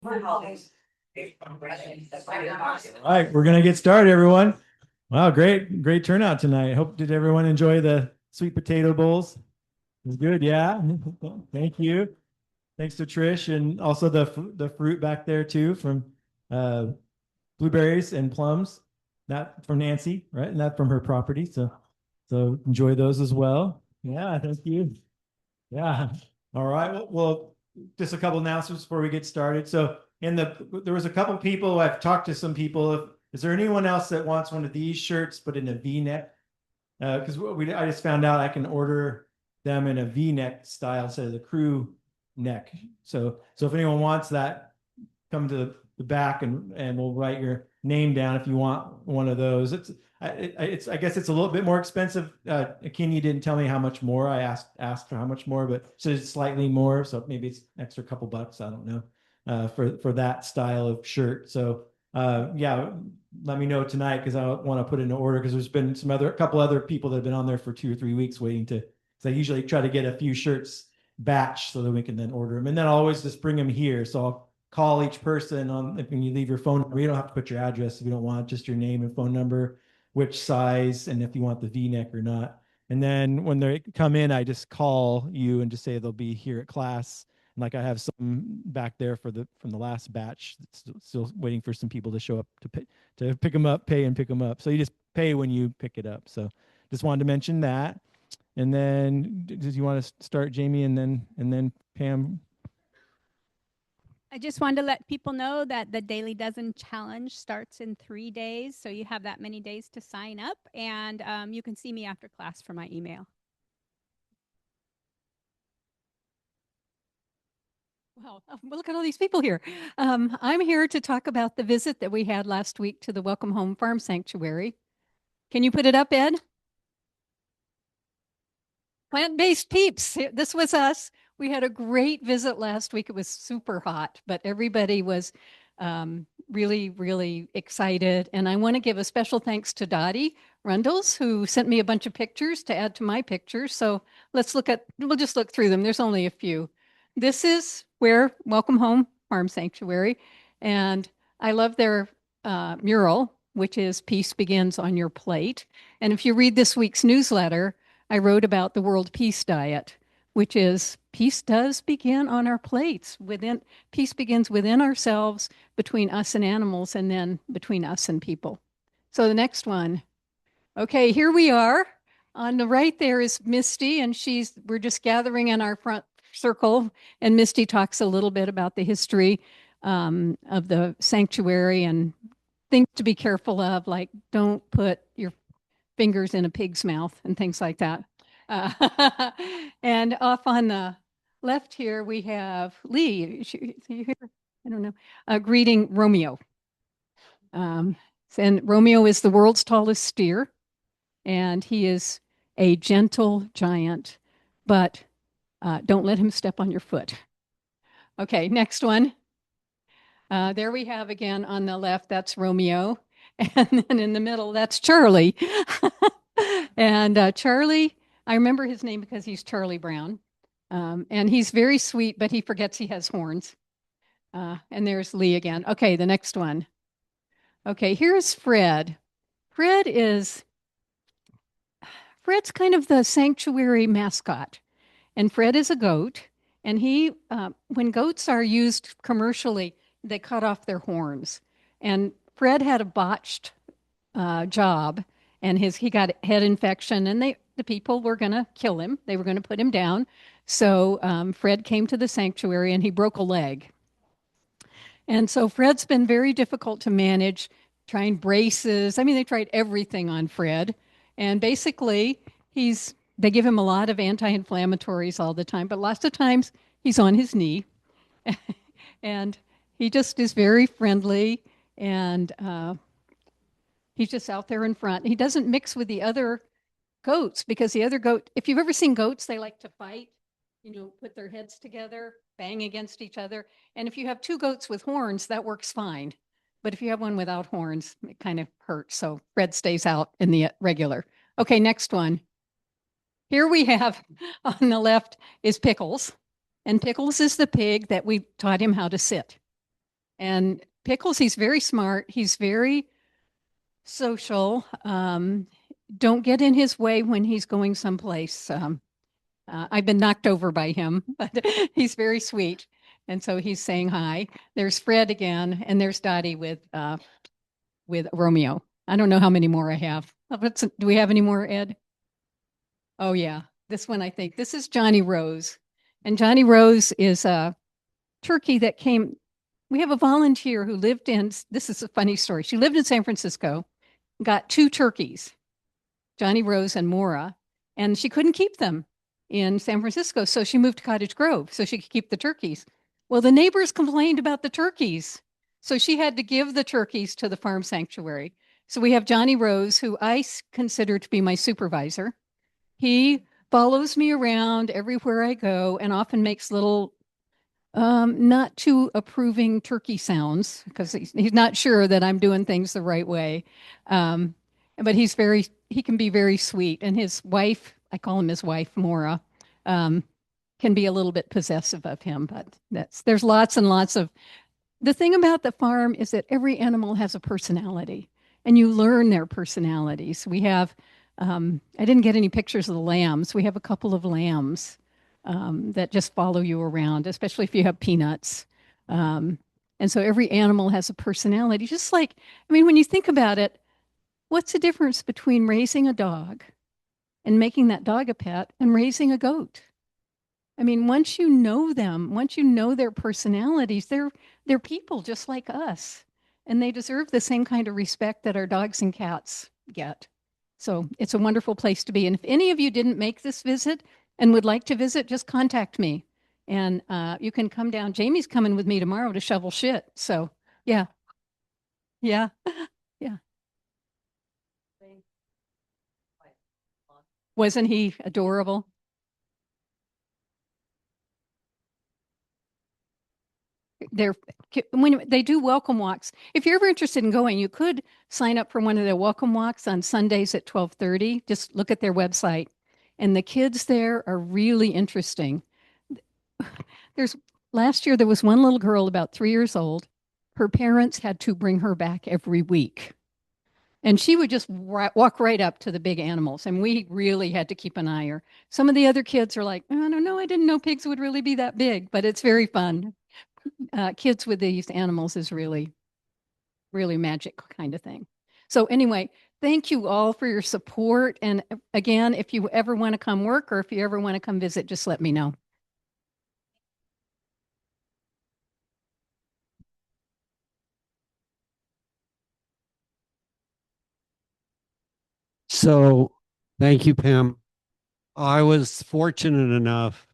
All right, we're gonna get started, everyone. Wow, great turnout tonight. Did everyone enjoy the sweet potato bowls? It was good, yeah. Thank you. Thanks to Trish and also the fruit back there too from uh, blueberries and plums. That from Nancy, right? And that from her property. So enjoy those as well. Yeah, thank you. Yeah. All right. Well, just a couple announcements before we get started. So there was a couple people, I've talked to some people. Is there anyone else that wants one of these shirts, but in a V-neck? Because I just found out I can order them in a V-neck style instead of the crew neck. So if anyone wants that, come to the back and we'll write your name down if you want one of those. I guess it's a little bit more expensive. Kenya didn't tell me how much more. I asked for how much more, but so it's slightly more. So maybe it's an extra couple bucks. I don't know for that style of shirt. So yeah, let me know tonight because I want to put in an order because there's been a couple other people that have been on there for 2 or 3 weeks waiting to. So I usually try to get a few shirts batch so that we can then order them, and then I'll always just bring them here. So I'll call each person on if you leave your phone number. You don't have to put your address if you don't want, just your name and phone number, which size, and if you want the V-neck or not. And then when they come in, I just call you and just say they'll be here at class. And like I have some back there from the last batch, still waiting for some people to show up to pick them up, pay and pick them up. So you just pay when you pick it up. So just wanted to mention that. And then, did you want to start, Jamie, and then Pam? I just wanted to let people know that the Daily Dozen Challenge starts in 3 days. So you have that many days to sign up, and you can see me after class for my email. Wow, look at all these people here. I'm here to talk about the visit that we had last week to the Welcome Home Farm Sanctuary. Can you put it up, Ed? Plant-based peeps. This was us. We had a great visit last week. It was super hot, but everybody was really, really excited. And I want to give a special thanks to Dottie Rundles, who sent me a bunch of pictures to add to my pictures. So we'll just look through them. There's only a few. This is where Welcome Home Farm Sanctuary. And I love their mural, which is Peace Begins on Your Plate. And if you read this week's newsletter, I wrote about the World Peace Diet, which is peace does begin on our plates. Peace begins within ourselves, between us and animals, and then between us and people. So the next one. Okay, here we are. On the right there is Misty, and we're just gathering in our front circle. And Misty talks a little bit about the history of the sanctuary and things to be careful of, like don't put your fingers in a pig's mouth and things like that. And off on the left here, we have Lee. You here? I don't know. Greeting Romeo. And Romeo is the world's tallest steer, and he is a gentle giant, but don't let him step on your foot. Okay, next one. There we have again on the left, that's Romeo. And then in the middle, that's Charlie. And Charlie, I remember his name because he's Charlie Brown. And he's very sweet, but he forgets he has horns. And there's Lee again. Okay, the next one. Okay, here's Fred. Fred's kind of the sanctuary mascot. And Fred is a goat. And when goats are used commercially, they cut off their horns. And Fred had a botched job, and he got head infection, and the people were going to kill him. They were going to put him down. So Fred came to the sanctuary, and he broke a leg. And so Fred's been very difficult to manage, trying braces. I mean, they tried everything on Fred. And basically, they give him a lot of anti-inflammatories all the time, but lots of times he's on his knee. And he just is very friendly, and he's just out there in front. He doesn't mix with the other goats because the other goat, if you've ever seen goats, they like to fight, put their heads together, bang against each other. And if you have two goats with horns, that works fine. But if you have one without horns, it kind of hurts. So Fred stays out in the regular. Okay, next one. Here we have on the left is Pickles. And Pickles is the pig that we taught him how to sit. And Pickles, he's very smart. He's very social. Don't get in his way when he's going someplace. I've been knocked over by him, but he's very sweet. And so he's saying hi. There's Fred again, and there's Dottie with Romeo. I don't know how many more I have. Do we have any more, Ed? Oh yeah, this one I think. This is Johnny Rose. And Johnny Rose is a turkey that came. We have a volunteer who lived in, this is a funny story. She lived in San Francisco, got two turkeys, Johnny Rose and Mora, and she couldn't keep them in San Francisco. So she moved to Cottage Grove so she could keep the turkeys. Well, the neighbors complained about the turkeys. So she had to give the turkeys to the farm sanctuary. So we have Johnny Rose, who I consider to be my supervisor. He follows me around everywhere I go and often makes little not too approving turkey sounds because he's not sure that I'm doing things the right way. But he can be very sweet. And his wife, I call him his wife, Mora, can be a little bit possessive of him. But there's lots and lots of, the thing about the farm is that every animal has a personality and you learn their personalities. We have, I didn't get any pictures of the lambs. We have a couple of lambs that just follow you around, especially if you have peanuts. And so every animal has a personality. Just like, I mean, when you think about it, what's the difference between raising a dog and making that dog a pet and raising a goat? I mean, once you know them, once you know their personalities, they're people just like us. And they deserve the same kind of respect that our dogs and cats get. So it's a wonderful place to be. And if any of you didn't make this visit and would like to visit, just contact me. And you can come down. Jamie's coming with me tomorrow to shovel shit. So yeah, yeah, yeah. Wasn't he adorable? They're when they do welcome walks. If you're ever interested in going, you could sign up for one of their welcome walks on Sundays at 12:30. Just look at their website. And the kids there are really interesting. There's last year there was one little girl about 3 years old. Her parents had to bring her back every week. And she would just walk right up to the big animals. And we really had to keep an eye on her. Some of the other kids are like, I don't know, I didn't know pigs would really be that big, but it's very fun. Kids with these animals is really, really magic kind of thing. So anyway, thank you all for your support. And again, if you ever want to come work or if you ever want to come visit, just let me know. So thank you, Pam. I was fortunate enough,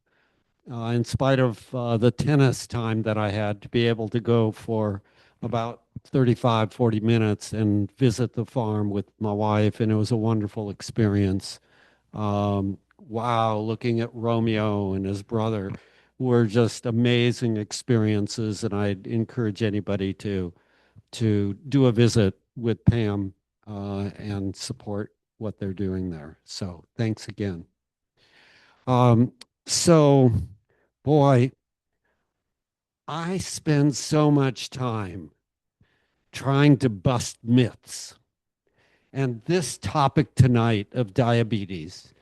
in spite of the tennis time that I had, to be able to go for about 35, 40 minutes and visit the farm with my wife, and it was a wonderful experience. Wow, looking at Romeo and his brother were just amazing experiences, and I'd encourage anybody to do a visit with Pam and support what they're doing there. So thanks again. Um, so, boy, I spend so much time trying to bust myths. And this topic tonight of diabetes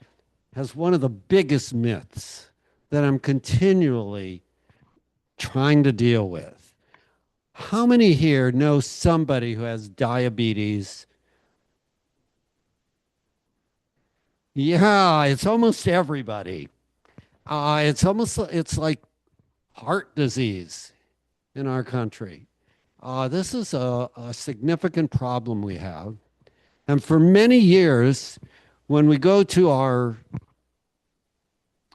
has one of the biggest myths that I'm continually trying to deal with. How many here know somebody who has diabetes? Yeah, it's almost everybody. It's like heart disease in our country. This is a significant problem we have. And for many years, when we go to our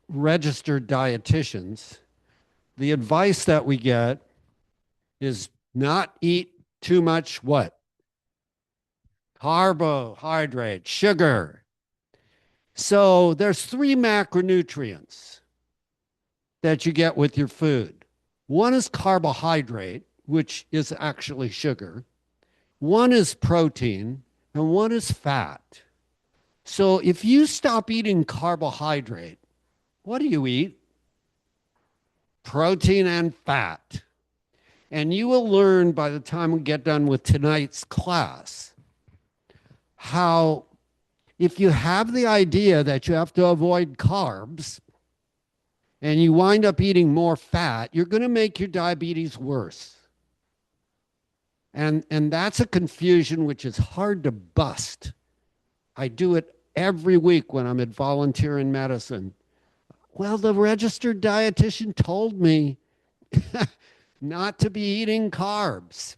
registered dietitians, the advice that we get is not eat too much what? Carbohydrate, sugar. So there's three macronutrients that you get with your food. One is carbohydrate, which is actually sugar. One is protein, and one is fat. So if you stop eating carbohydrate, what do you eat? Protein and fat. And you will learn by the time we get done with tonight's class how if you have the idea that you have to avoid carbs and you wind up eating more fat, you're going to make your diabetes worse. And that's a confusion which is hard to bust. I do it every week when I'm at volunteer in medicine. Well, the registered dietitian told me not to be eating carbs.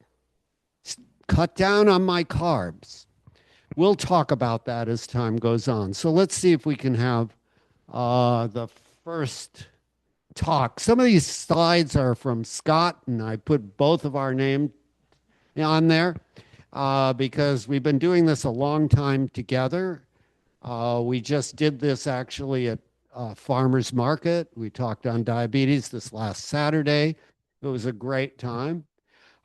Cut down on my carbs. We'll talk about that as time goes on. So let's see if we can have the first talk. Some of these slides are from Scott, and I put both of our names on there because we've been doing this a long time together. We just did this actually at Farmers Market. We talked on diabetes this last Saturday. It was a great time.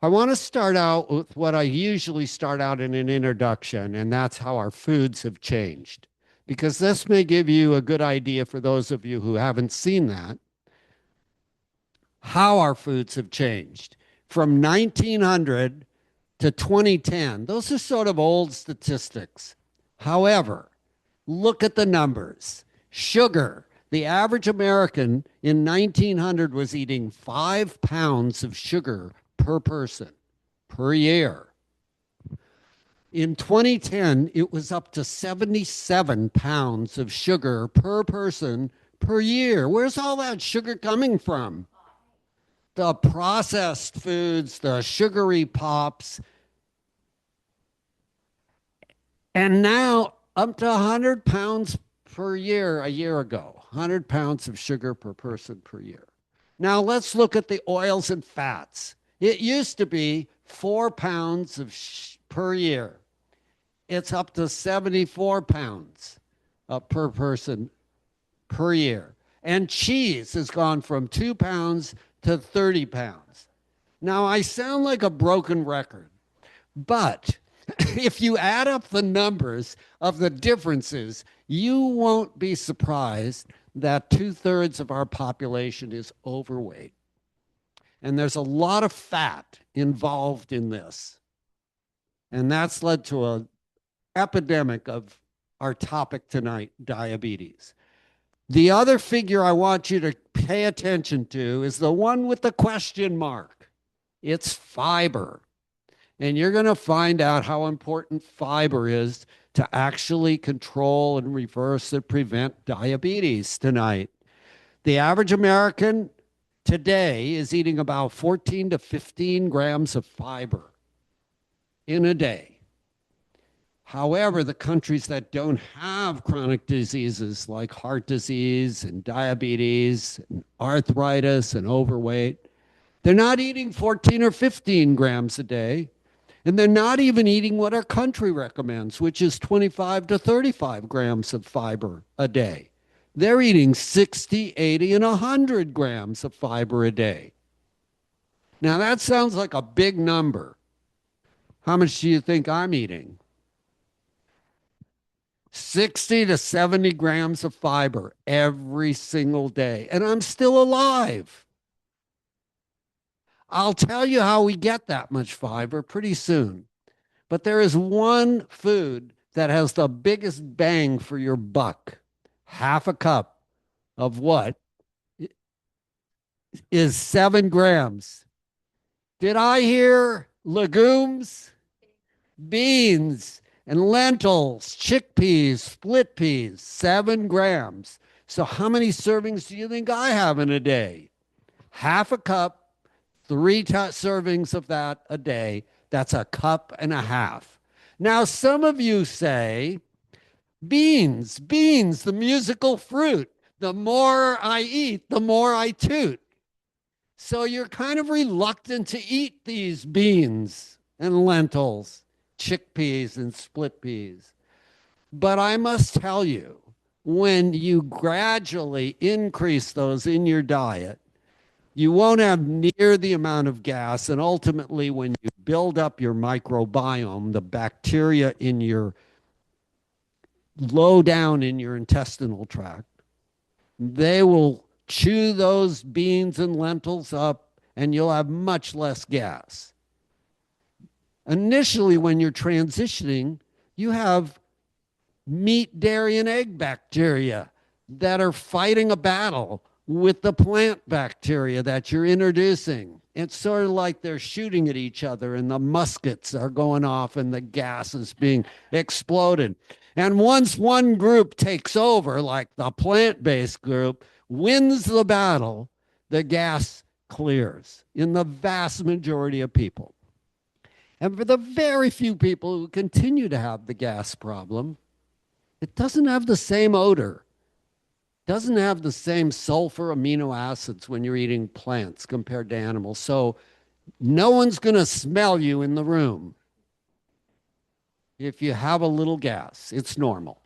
I want to start out with what I usually start out in an introduction, and that's how our foods have changed. Because this may give you a good idea for those of you who haven't seen that, how our foods have changed from 1900 to 2010. Those are sort of old statistics. However, look at the numbers. Sugar. The average American in 1900 was eating 5 pounds of sugar per person per year. In 2010, it was up to 77 pounds of sugar per person per year. Where's all that sugar coming from? The processed foods, the sugary pops. And now up to 100 pounds per year a year ago. 100 pounds of sugar per person per year. Now let's look at the oils and fats. It used to be 4 pounds per year. It's up to 74 pounds per person per year. And cheese has gone from 2 pounds to 30 pounds. Now, I sound like a broken record, but if you add up the numbers of the differences, you won't be surprised that 2/3 of our population is overweight. And there's a lot of fat involved in this. And that's led to an epidemic of our topic tonight, diabetes. The other figure I want you to pay attention to is the one with the question mark. It's fiber. And you're going to find out how important fiber is to actually control and reverse and prevent diabetes tonight. The average American today is eating about 14 to 15 grams of fiber in a day. However, the countries that don't have chronic diseases like heart disease and diabetes and arthritis and overweight, they're not eating 14 or 15 grams a day. And they're not even eating what our country recommends, which is 25 to 35 grams of fiber a day. They're eating 60, 80, and 100 grams of fiber a day. Now, that sounds like a big number. How much do you think I'm eating? 60 to 70 grams of fiber every single day. And I'm still alive. I'll tell you how we get that much fiber pretty soon. But there is one food that has the biggest bang for your buck. Half a cup of what is 7 grams. Did I hear legumes, beans, and lentils, chickpeas, split peas, 7 grams. So how many servings do you think I have in a day? Half a cup. 3 servings of that a day. That's a cup and a half. Now, some of you say, beans, the musical fruit. The more I eat, the more I toot. So you're kind of reluctant to eat these beans and lentils, chickpeas and split peas. But I must tell you, when you gradually increase those in your diet, you won't have near the amount of gas. And ultimately, when you build up your microbiome, the bacteria in your low down in your intestinal tract, they will chew those beans and lentils up and you'll have much less gas. Initially, when you're transitioning, you have meat, dairy, and egg bacteria that are fighting a battle with the plant bacteria that you're introducing. It's sort of like they're shooting at each other and the muskets are going off and the gas is being exploded. And once one group takes over, like the plant-based group, wins the battle, the gas clears in the vast majority of people. And for the very few people who continue to have the gas problem, it doesn't have the same odor, doesn't have the same sulfur amino acids when you're eating plants compared to animals. So no one's going to smell you in the room if you have a little gas. It's normal.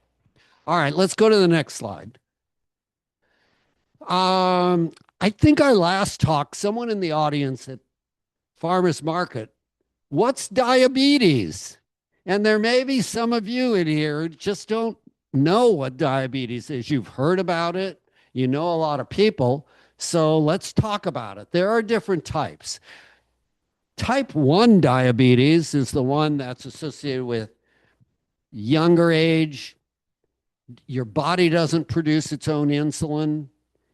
All right, let's go to the next slide. I think our last talk, someone in the audience at Farmers Market, what's diabetes? And there may be some of you in here who just don't know what diabetes is. You've heard about it. You know a lot of people. So let's talk about it. There are different types. Type 1 diabetes is the one that's associated with younger age. Your body doesn't produce its own insulin.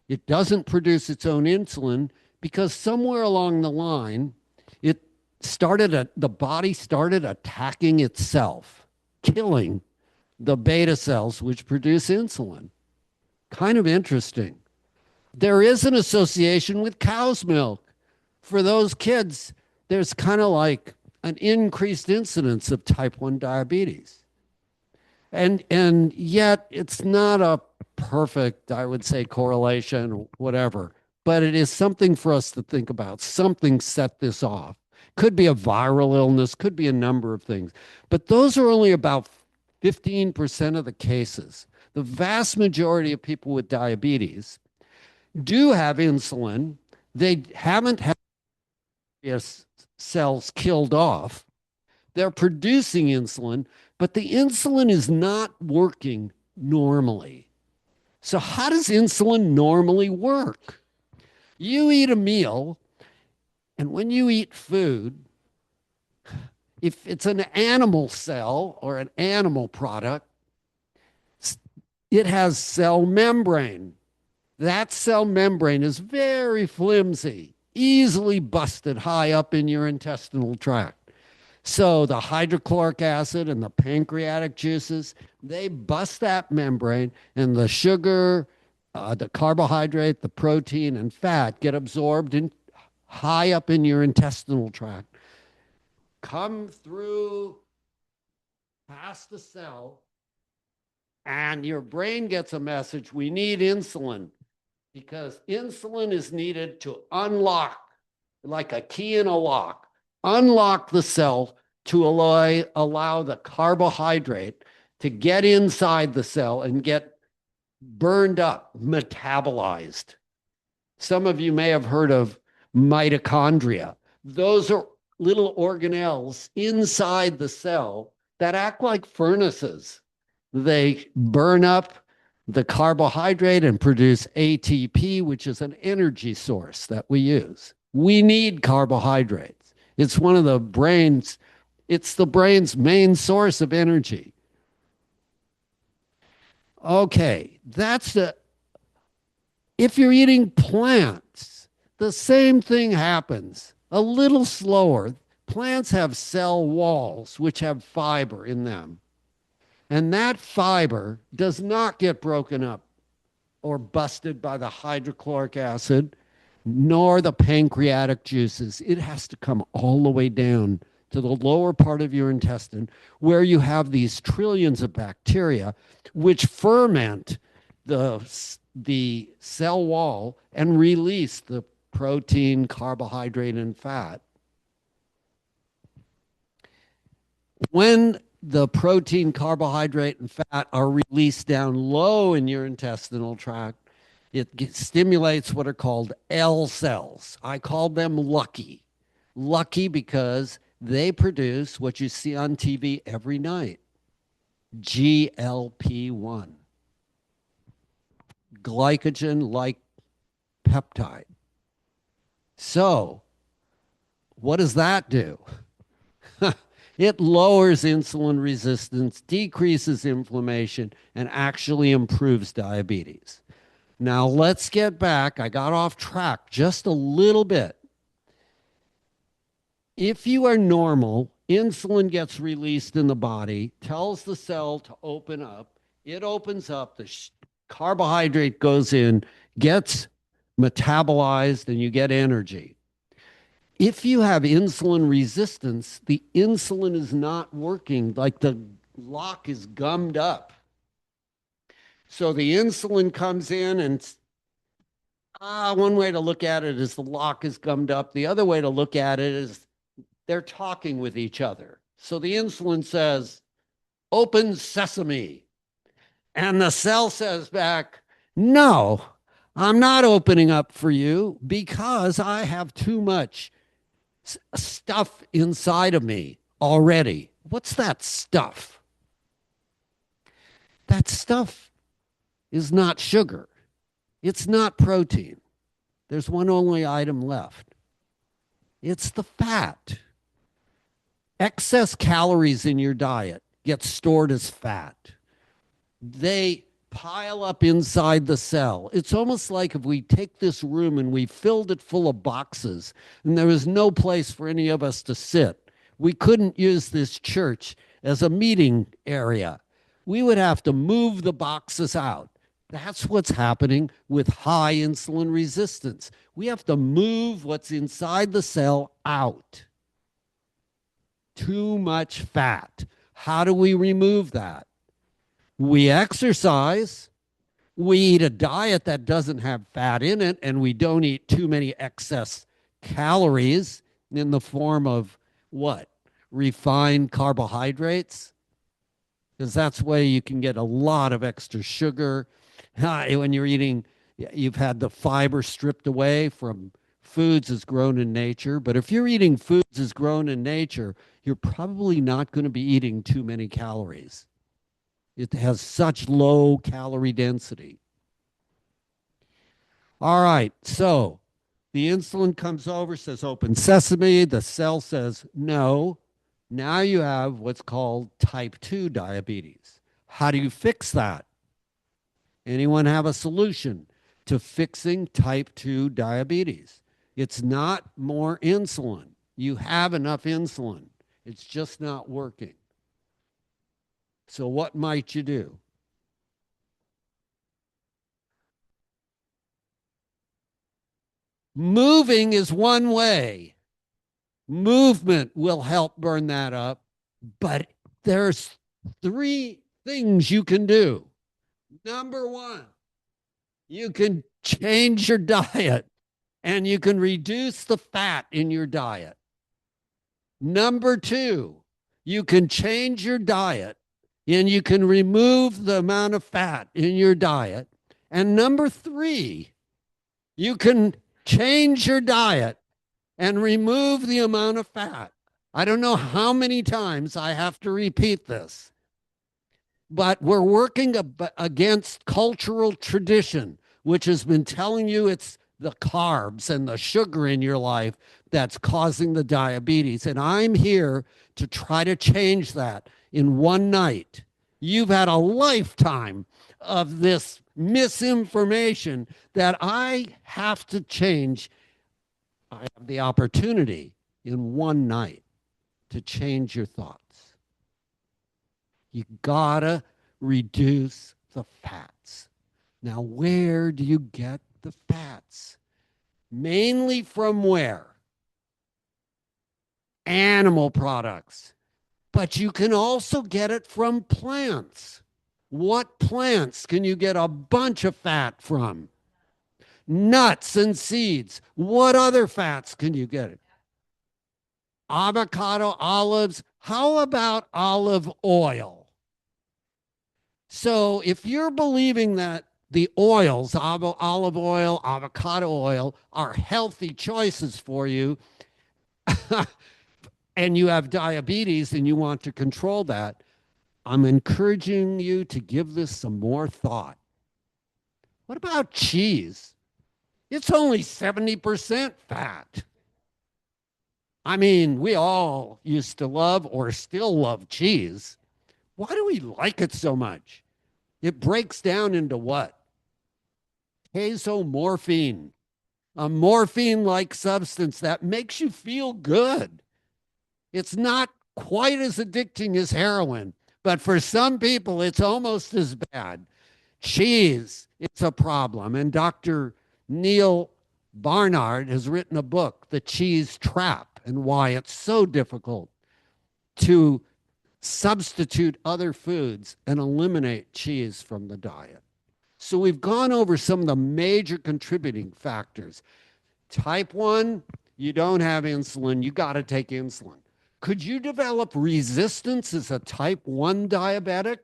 It doesn't produce its own insulin because somewhere along the line, the body started attacking itself, killing the beta cells which produce insulin. Kind of interesting. There is an association with cow's milk. For those kids, there's kind of like an increased incidence of type 1 diabetes. And yet it's not a perfect, I would say, correlation, whatever, but it is something for us to think about. Something set this off. Could be a viral illness, could be a number of things, but those are only about 15% of the cases. The vast majority of people with diabetes do have insulin. They haven't had cells killed off. They're producing insulin, but the insulin is not working normally. So how does insulin normally work? You eat a meal, and when you eat food, if it's an animal cell or an animal product, it has cell membrane. That cell membrane is very flimsy, easily busted high up in your intestinal tract. So the hydrochloric acid and the pancreatic juices, they bust that membrane, and the sugar, the carbohydrate, the protein, and fat get absorbed in high up in your intestinal tract, come through past the cell, and your brain gets a message: we need insulin, because insulin is needed to unlock, like a key in a lock, unlock the cell to allow the carbohydrate to get inside the cell and get burned up, metabolized. Some of you may have heard of mitochondria. Those are little organelles inside the cell that act like furnaces. They burn up the carbohydrate and produce ATP, which is an energy source that we use. We need carbohydrates. It's one of the brain's, it's the brain's main source of energy. Okay, if you're eating plants, the same thing happens, a little slower. Plants have cell walls, which have fiber in them. And that fiber does not get broken up or busted by the hydrochloric acid, nor the pancreatic juices. It has to come all the way down to the lower part of your intestine, where you have these trillions of bacteria which ferment the cell wall and release the protein, carbohydrate, and fat. When the protein, carbohydrate, and fat are released down low in your intestinal tract, it stimulates what are called L cells. I call them lucky. Lucky because they produce what you see on TV every night, GLP-1, glycogen-like peptide. So What does that do? It lowers insulin resistance, decreases inflammation, and actually improves diabetes. Now let's get back. I got off track just a little bit. If you are normal, insulin gets released in the body, tells the cell to open up. It opens up, the carbohydrate goes in, gets metabolized, and you get energy. If you have insulin resistance, the insulin is not working, like the lock is gummed up. So the insulin comes in, and one way to look at it is the lock is gummed up. The other way to look at it is they're talking with each other. So the insulin says, open sesame. And the cell says back, no, I'm not opening up for you because I have too much stuff inside of me already. What's that stuff? That stuff is not sugar. It's not protein. There's one only item left. It's the fat. Excess calories in your diet get stored as fat. They pile up inside the cell. It's almost like if we take this room and we filled it full of boxes and there was no place for any of us to sit. We couldn't use this church as a meeting area. We would have to move the boxes out. That's what's happening with high insulin resistance. We have to move what's inside the cell out. Too much fat. How do we remove that? We exercise, we eat a diet that doesn't have fat in it, and we don't eat too many excess calories in the form of what? Refined carbohydrates? Because that's the way you can get a lot of extra sugar. When you're eating, you've had the fiber stripped away from foods as grown in nature. But if you're eating foods as grown in nature, you're probably not going to be eating too many calories. It has such low calorie density. All right, so the insulin comes over, says open sesame. The cell says no. Now you have what's called type 2 diabetes. How do you fix that? Anyone have a solution to fixing type 2 diabetes? It's not more insulin. You have enough insulin. It's just not working. So what might you do? Moving is one way. Movement will help burn that up, but there's 3 things you can do. Number 1, you can change your diet and you can reduce the fat in your diet. Number 2, you can change your diet and you can remove the amount of fat in your diet. And number 3, you can change your diet and remove the amount of fat. I don't know how many times I have to repeat this, but we're working against cultural tradition, which has been telling you it's the carbs and the sugar in your life that's causing the diabetes. And I'm here to try to change that in one night. You've had a lifetime of this misinformation that I have to change. I have the opportunity in one night to change your thoughts. You gotta reduce the fats. Now, where do you get the fats? Mainly from where? Animal products. But you can also get it from plants. What plants can you get a bunch of fat from? Nuts and seeds. What other fats can you get? Avocado, olives. How about olive oil? So if you're believing that the oils, olive oil, avocado oil, are healthy choices for you, and you have diabetes and you want to control that, I'm encouraging you to give this some more thought. What about cheese? It's only 70% fat. I mean, we all used to love or still love cheese. Why do we like it so much? It breaks down into what? Casomorphine, a morphine like substance that makes you feel good. It's not quite as addicting as heroin, but for some people, it's almost as bad. Cheese, it's a problem. And Dr. Neil Barnard has written a book, The Cheese Trap, and why it's so difficult to substitute other foods and eliminate cheese from the diet. So we've gone over some of the major contributing factors. Type 1, you don't have insulin, you got to take insulin. Could you develop resistance as a type 1 diabetic?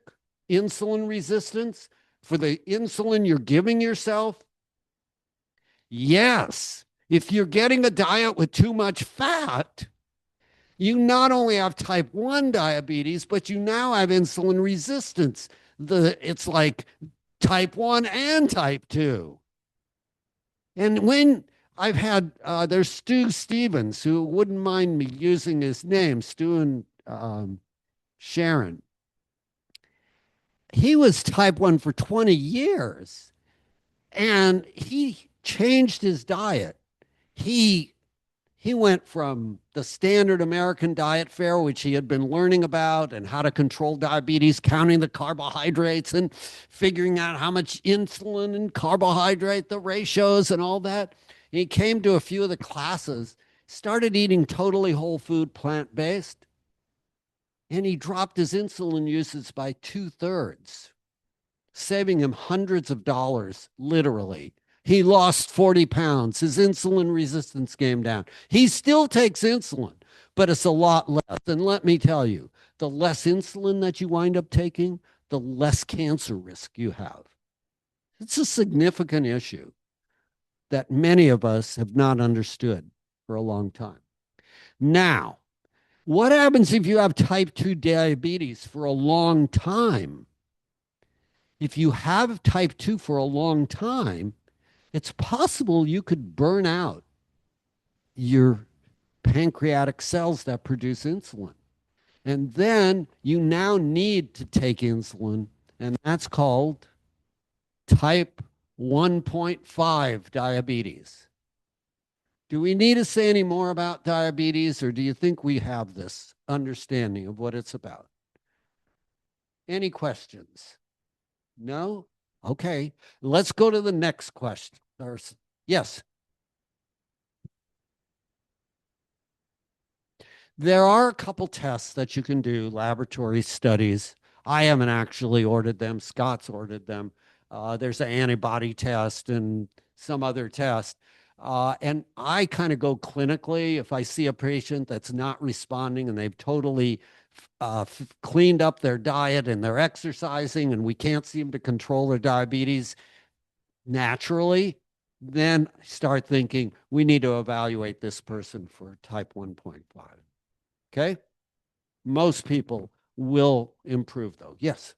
Insulin resistance for the insulin you're giving yourself? Yes. If you're getting a diet with too much fat, you not only have type 1 diabetes, but you now have insulin resistance. It's like type 1 and type 2. And when I've had, there's Stu Stevens, who wouldn't mind me using his name, Stu and Sharon. He was type 1 for 20 years and he changed his diet. He he went from the standard American diet fare, which he had been learning about and how to control diabetes, counting the carbohydrates and figuring out how much insulin and carbohydrate, the ratios and all that. He came to a few of the classes, started eating totally whole food, plant-based, and he dropped his insulin usage by 2/3, saving him hundreds of dollars, literally. He lost 40 pounds. His insulin resistance came down. He still takes insulin, but it's a lot less. And let me tell you, the less insulin that you wind up taking, the less cancer risk you have. It's a significant issue that many of us have not understood for a long time. Now, what happens if you have type 2 diabetes for a long time? If you have type 2 for a long time, it's possible you could burn out your pancreatic cells that produce insulin. And then you now need to take insulin, and that's called type 1.5 diabetes. Do we need to say any more about diabetes, or do you think we have this understanding of what it's about? Any questions? No? Okay. Let's go to the next question. Yes. There are a couple tests that you can do, laboratory studies. I haven't actually ordered them. Scott's ordered them. There's an antibody test and some other test. And I kind of go clinically. If I see a patient that's not responding and they've totally cleaned up their diet and they're exercising and we can't seem to control their diabetes naturally, then start thinking we need to evaluate this person for type 1.5. Okay? Most people will improve though. Yes.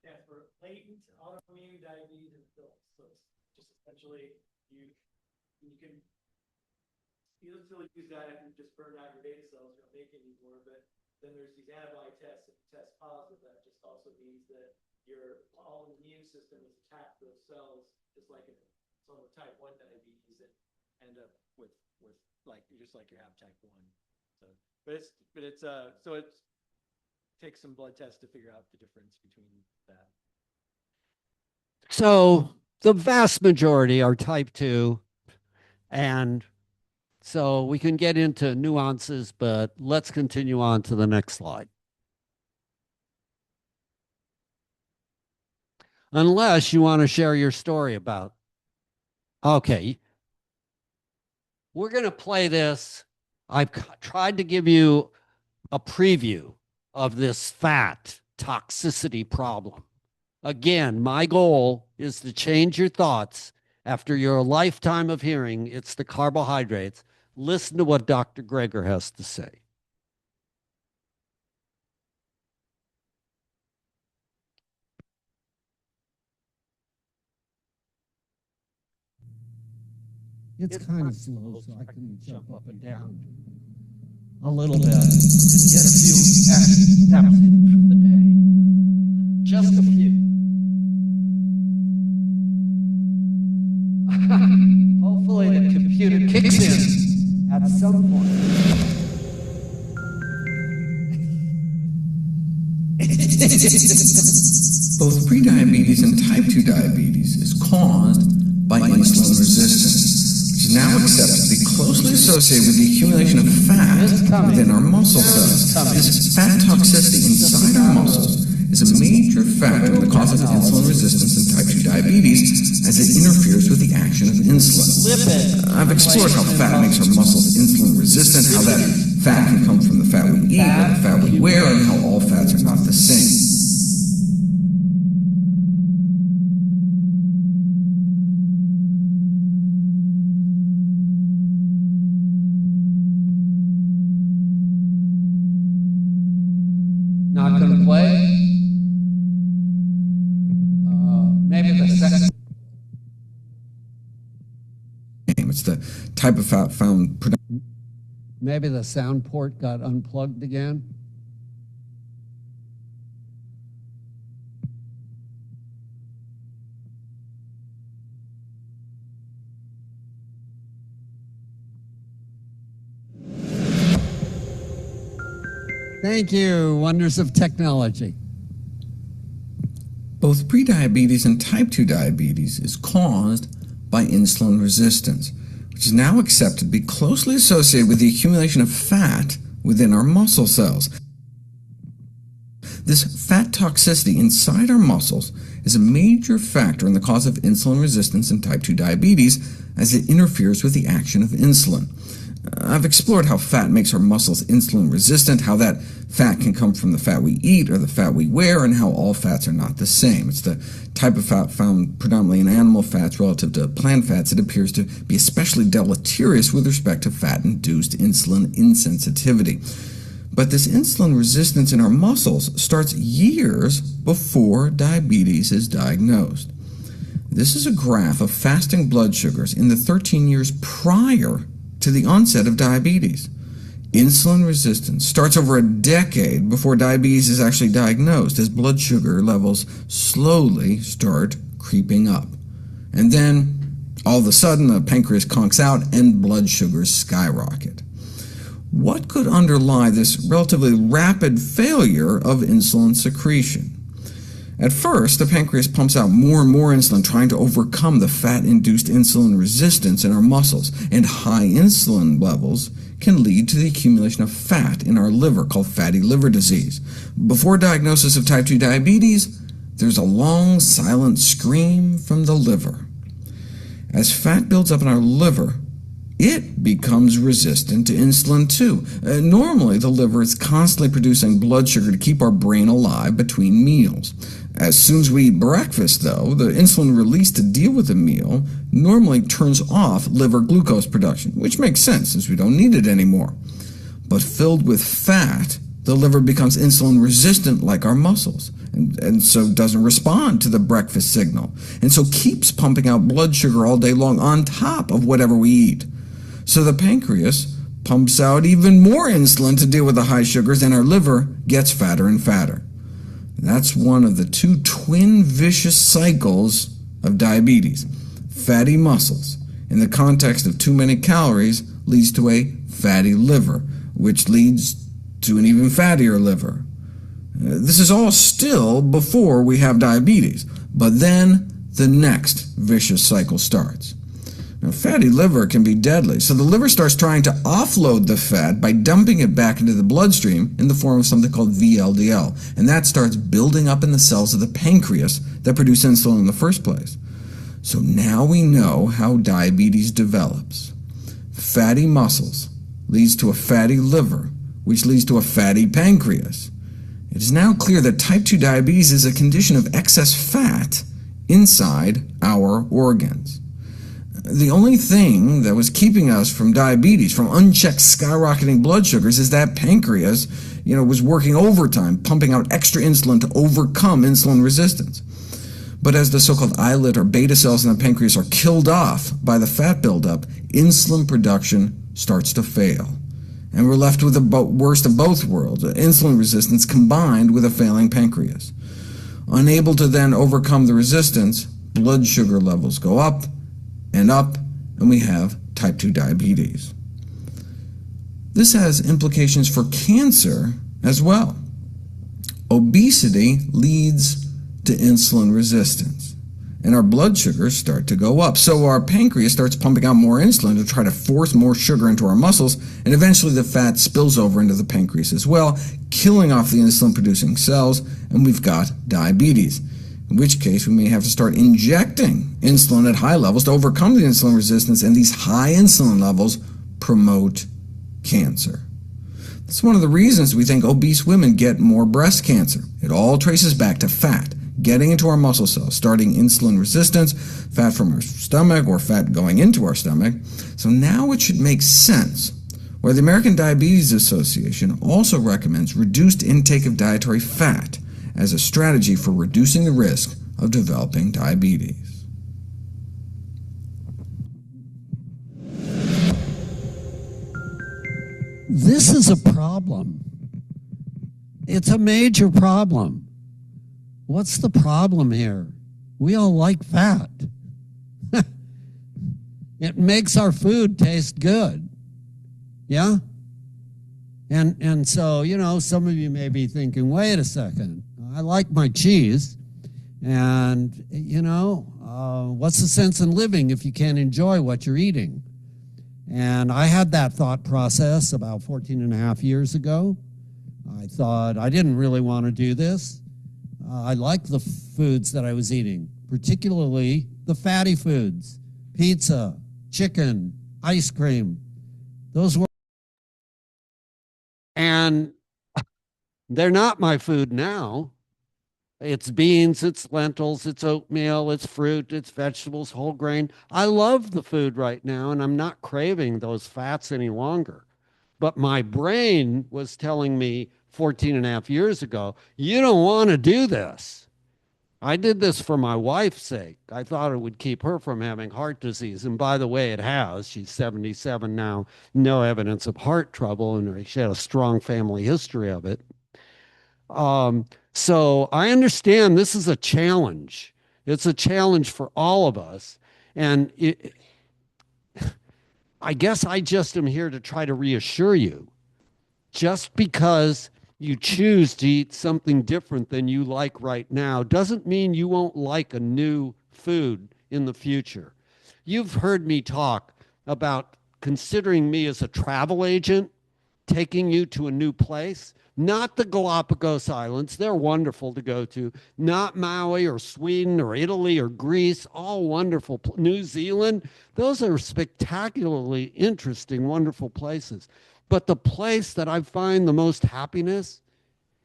Yeah, for latent autoimmune diabetes in adults. So it's just essentially you can still use that if you just burn out your beta cells, you don't make any more. But then there's these antibody tests. If you test positive, that just also means that your all immune system has attacked those cells, just like in someone with type 1 diabetes that end up with like just like you have type 1. So so it takes some blood tests to figure out the difference between that. So the vast majority are type 2. And so we can get into nuances, but let's continue on to the next slide. Unless you want to share your story about. Okay. We're going to play this. I've tried to give you a preview of this fat toxicity problem. Again, my goal is to change your thoughts after your lifetime of hearing it's the carbohydrates. Listen to what Dr. Greger has to say. It's kind of slow, so I can jump up and down a little bit and get a few extra steps in for the day. Just a few. Hopefully the computer kicks in at some point. Both prediabetes and type 2 diabetes is caused by insulin resistance, which is now accepted to be closely associated with the accumulation of fat within our muscle cells. This fat toxicity inside our muscles is a major factor in the cause of insulin resistance and type 2 diabetes, as it interferes with the action of insulin. I've explored how fat makes our muscles insulin resistant, how that fat can come from the fat we eat or the fat we wear, and how all fats are not the same. Not going to play. Maybe the second. It's the type of fat found predominantly. Maybe the sound port got unplugged again. Thank you, wonders of technology. Both prediabetes and type 2 diabetes is caused by insulin resistance, which is now accepted to be closely associated with the accumulation of fat within our muscle cells. This fat toxicity inside our muscles is a major factor in the cause of insulin resistance and type 2 diabetes, as it interferes with the action of insulin. I've explored how fat makes our muscles insulin resistant, how that fat can come from the fat we eat or the fat we wear, and how all fats are not the same. It's the type of fat found predominantly in animal fats relative to plant fats. It appears to be especially deleterious with respect to fat-induced insulin insensitivity. But this insulin resistance in our muscles starts years before diabetes is diagnosed. This is a graph of fasting blood sugars in the 13 years prior to the onset of diabetes. Insulin resistance starts over a decade before diabetes is actually diagnosed, as blood sugar levels slowly start creeping up. And then, all of a sudden, the pancreas conks out and blood sugars skyrocket. What could underlie this relatively rapid failure of insulin secretion? At first, the pancreas pumps out more and more insulin, trying to overcome the fat-induced insulin resistance in our muscles, and high insulin levels can lead to the accumulation of fat in our liver, called fatty liver disease. Before diagnosis of type 2 diabetes, there's a long, silent scream from the liver. As fat builds up in our liver, it becomes resistant to insulin too. Normally, the liver is constantly producing blood sugar to keep our brain alive between meals. As soon as we eat breakfast, though, the insulin released to deal with the meal normally turns off liver glucose production, which makes sense since we don't need it anymore. But filled with fat, the liver becomes insulin resistant like our muscles, and so doesn't respond to the breakfast signal, and so keeps pumping out blood sugar all day long on top of whatever we eat. So the pancreas pumps out even more insulin to deal with the high sugars, and our liver gets fatter and fatter. That's one of the two twin vicious cycles of diabetes. Fatty muscles, in the context of too many calories, leads to a fatty liver, which leads to an even fattier liver. This is all still before we have diabetes, but then the next vicious cycle starts. Now, fatty liver can be deadly, so the liver starts trying to offload the fat by dumping it back into the bloodstream in the form of something called VLDL, and that starts building up in the cells of the pancreas that produce insulin in the first place. So now we know how diabetes develops. Fatty muscles leads to a fatty liver, which leads to a fatty pancreas. It is now clear that type 2 diabetes is a condition of excess fat inside our organs. The only thing that was keeping us from diabetes, from unchecked skyrocketing blood sugars, is that pancreas, was working overtime, pumping out extra insulin to overcome insulin resistance. But as the so-called islet or beta cells in the pancreas are killed off by the fat buildup, insulin production starts to fail. And we're left with the worst of both worlds, insulin resistance combined with a failing pancreas. Unable to then overcome the resistance, blood sugar levels go up, and we have type 2 diabetes. This has implications for cancer as well. Obesity leads to insulin resistance, and our blood sugars start to go up. So our pancreas starts pumping out more insulin to try to force more sugar into our muscles, and eventually the fat spills over into the pancreas as well, killing off the insulin-producing cells, and we've got diabetes. In which case we may have to start injecting insulin at high levels to overcome the insulin resistance, and these high insulin levels promote cancer. That's one of the reasons we think obese women get more breast cancer. It all traces back to fat getting into our muscle cells, starting insulin resistance, fat from our stomach or fat going into our stomach. So now it should make sense where the American Diabetes Association also recommends reduced intake of dietary fat as a strategy for reducing the risk of developing diabetes. This is a problem. It's a major problem. What's the problem here? We all like fat. It makes our food taste good. Yeah? And so, you know, some of you may be thinking, wait a second, I like my cheese, and, you know, what's the sense in living if you can't enjoy what you're eating? And I had that thought process about 14 and a half years ago. I thought I didn't really want to do this. I liked the foods that I was eating, particularly the fatty foods, pizza, chicken, ice cream. Those were, and they're not my food now. It's beans, it's lentils, it's oatmeal, it's fruit, it's vegetables, whole grain. I love the food right now, and I'm not craving those fats any longer. But my brain was telling me 14 and a half years ago, you don't want to do this. I did this for my wife's sake. I thought it would keep her from having heart disease. And by the way, it has. She's 77 now, no evidence of heart trouble, and she had a strong family history of it. So I understand this is a challenge. It's a challenge for all of us. And I guess I just am here to try to reassure you. Just because you choose to eat something different than you like right now doesn't mean you won't like a new food in the future. You've heard me talk about considering me as a travel agent, taking you to a new place. Not the Galapagos Islands, they're wonderful to go to. Not Maui or Sweden or Italy or Greece, all wonderful. New Zealand, those are spectacularly interesting, wonderful places. But the place that I find the most happiness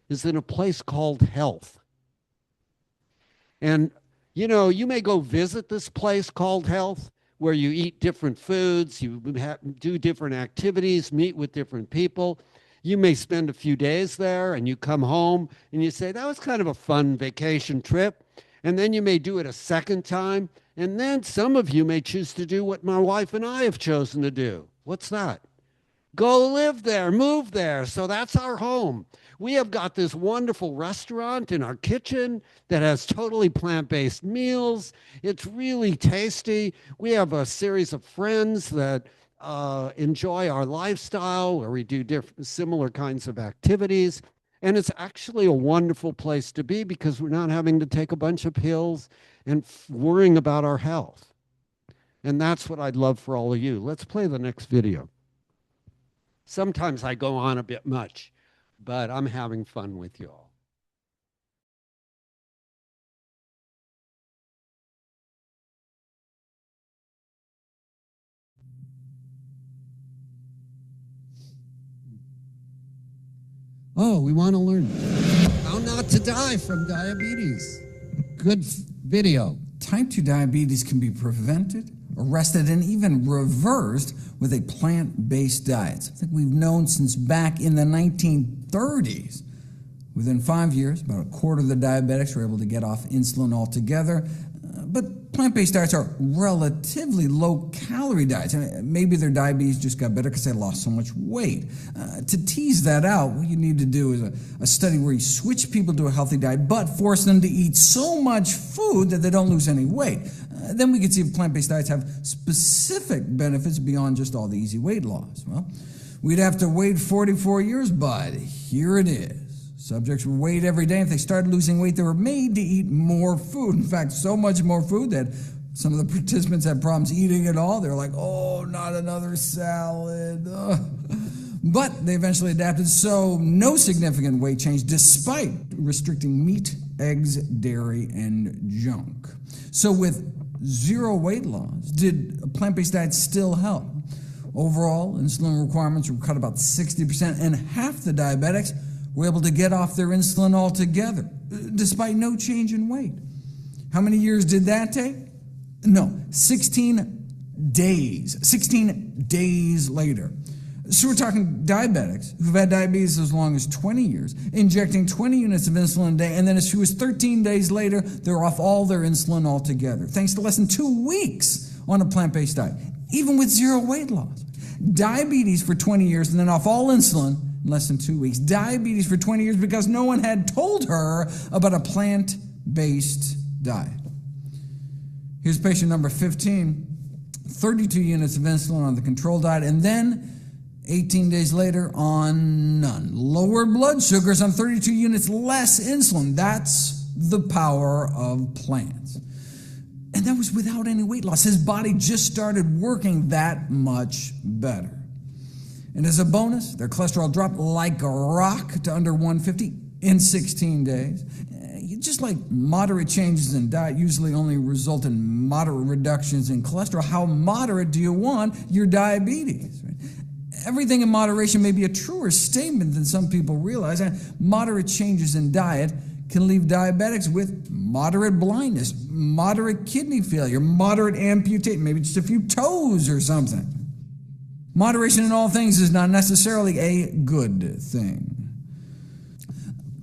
is in a place called health. And, you know, you may go visit this place called health, where you eat different foods, you do different activities, meet with different people. You may spend a few days there and you come home and you say, that was kind of a fun vacation trip. And then you may do it a second time. And then some of you may choose to do what my wife and I have chosen to do. What's that? Go live there, move there. So that's our home. We have got this wonderful restaurant in our kitchen that has totally plant-based meals. It's really tasty. We have a series of friends that enjoy our lifestyle, where we do similar kinds of activities. And it's actually a wonderful place to be because we're not having to take a bunch of pills and worrying about our health. And that's what I'd love for all of you. Let's play the next video. Sometimes I go on a bit much, but I'm having fun with you all. Oh, we want to learn how not to die from diabetes. Good video. Type 2 diabetes can be prevented, arrested, and even reversed with a plant-based diet, something we've known since back in the 1930s. Within 5 years, about a quarter of the diabetics were able to get off insulin altogether. But plant-based diets are relatively low-calorie diets. And maybe their diabetes just got better because they lost so much weight. To tease that out, what you need to do is a study where you switch people to a healthy diet, but force them to eat so much food that they don't lose any weight. Then we can see if plant-based diets have specific benefits beyond just all the easy weight loss. Well, we'd have to wait 44 years, but here it is. Subjects were weighed every day. If they started losing weight, they were made to eat more food. In fact, so much more food that some of the participants had problems eating it all. They were like, oh, not another salad. But they eventually adapted, so no significant weight change despite restricting meat, eggs, dairy, and junk. So with zero weight loss, did a plant-based diet still help? Overall, insulin requirements were cut about 60%, and half the diabetics were able to get off their insulin altogether, despite no change in weight. How many years did that take? No, 16 days. 16 days later. So we're talking diabetics who've had diabetes as long as 20 years, injecting 20 units of insulin a day, and then as few as 13 days later, they're off all their insulin altogether, thanks to less than 2 weeks on a plant-based diet, even with zero weight loss. Diabetes for 20 years and then off all insulin in less than 2 weeks. Diabetes for 20 years because no one had told her about a plant-based diet. Here's patient number 15, 32 units of insulin on the control diet, and then 18 days later on none. Lower blood sugars on 32 units less insulin. That's the power of plants. And that was without any weight loss. His body just started working that much better. And as a bonus, their cholesterol dropped like a rock to under 150 in 16 days. Just like moderate changes in diet usually only result in moderate reductions in cholesterol, how moderate do you want your diabetes? Everything in moderation may be a truer statement than some people realize. And moderate changes in diet can leave diabetics with moderate blindness, moderate kidney failure, moderate amputation, maybe just a few toes or something. Moderation in all things is not necessarily a good thing.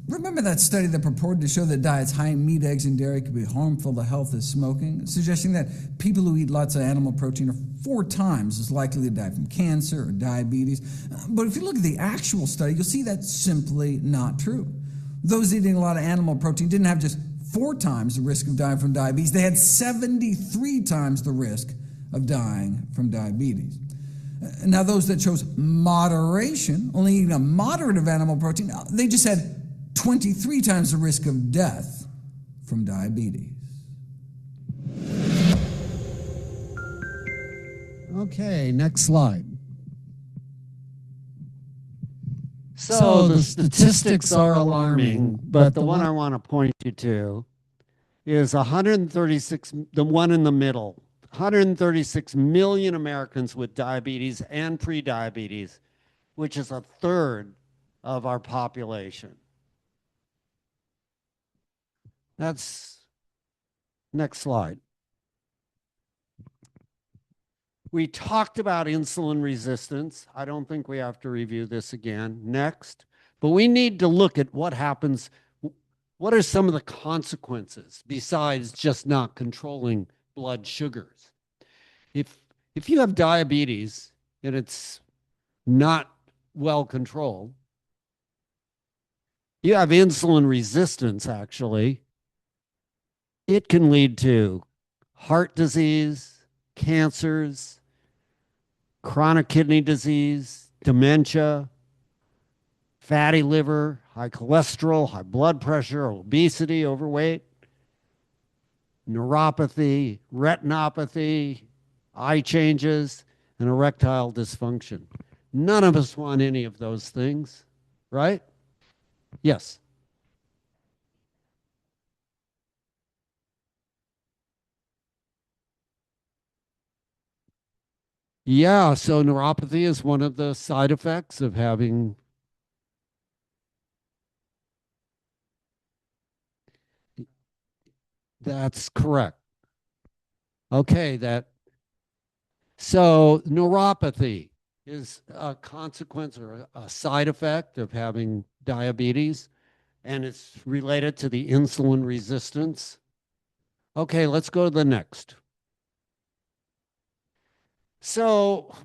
Remember that study that purported to show that diets high in meat, eggs, and dairy could be harmful to health as smoking, suggesting that people who eat lots of animal protein are 4 times as likely to die from cancer or diabetes. But if you look at the actual study, you'll see that's simply not true. Those eating a lot of animal protein didn't have just 4 times the risk of dying from diabetes. They had 73 times the risk of dying from diabetes. Now, those that chose moderation, only eating a moderate of animal protein, they just had 23 times the risk of death from diabetes. Okay, next slide. So the statistics are alarming, but the one I want to point you to is 136, the one in the middle, 136 million Americans with diabetes and prediabetes, which is a third of our population. That's next slide. We talked about insulin resistance. I don't think we have to review this again. Next. But we need to look at what happens. What are some of the consequences besides just not controlling blood sugars? If you have diabetes and it's not well controlled, you have insulin resistance, actually. It can lead to heart disease, cancers, chronic kidney disease, dementia, fatty liver, high cholesterol, high blood pressure, obesity, overweight, neuropathy, retinopathy, eye changes, and erectile dysfunction. None of us want any of those things, right? Yes. Yeah, so neuropathy is one of the side effects of having that's correct. Okay, so neuropathy is a consequence or a side effect of having diabetes. and it's related to the insulin resistance. Okay, let's go to the next. So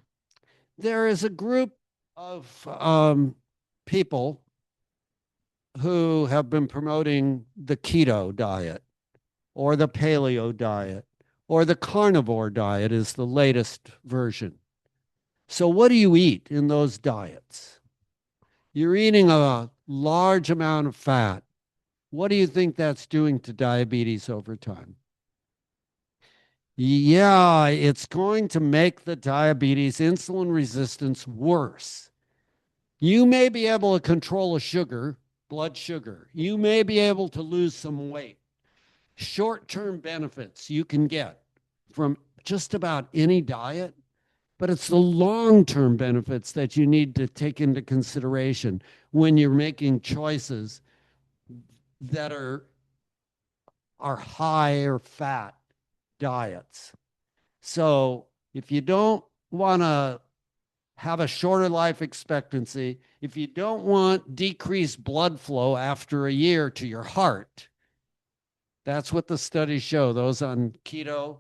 there is a group of people who have been promoting the keto diet or the paleo diet or the carnivore diet is the latest version. So what do you eat in those diets? You're eating a large amount of fat. What do you think that's doing to diabetes over time? Yeah, it's going to make the diabetes insulin resistance worse. You may be able to control a sugar, blood sugar. You may be able to lose some weight. Short-term benefits you can get from just about any diet, but it's the long-term benefits that you need to take into consideration when you're making choices that are higher fat diets. So if you don't want to have a shorter life expectancy, if you don't want decreased blood flow after a year to your heart, that's what the studies show. Those on keto,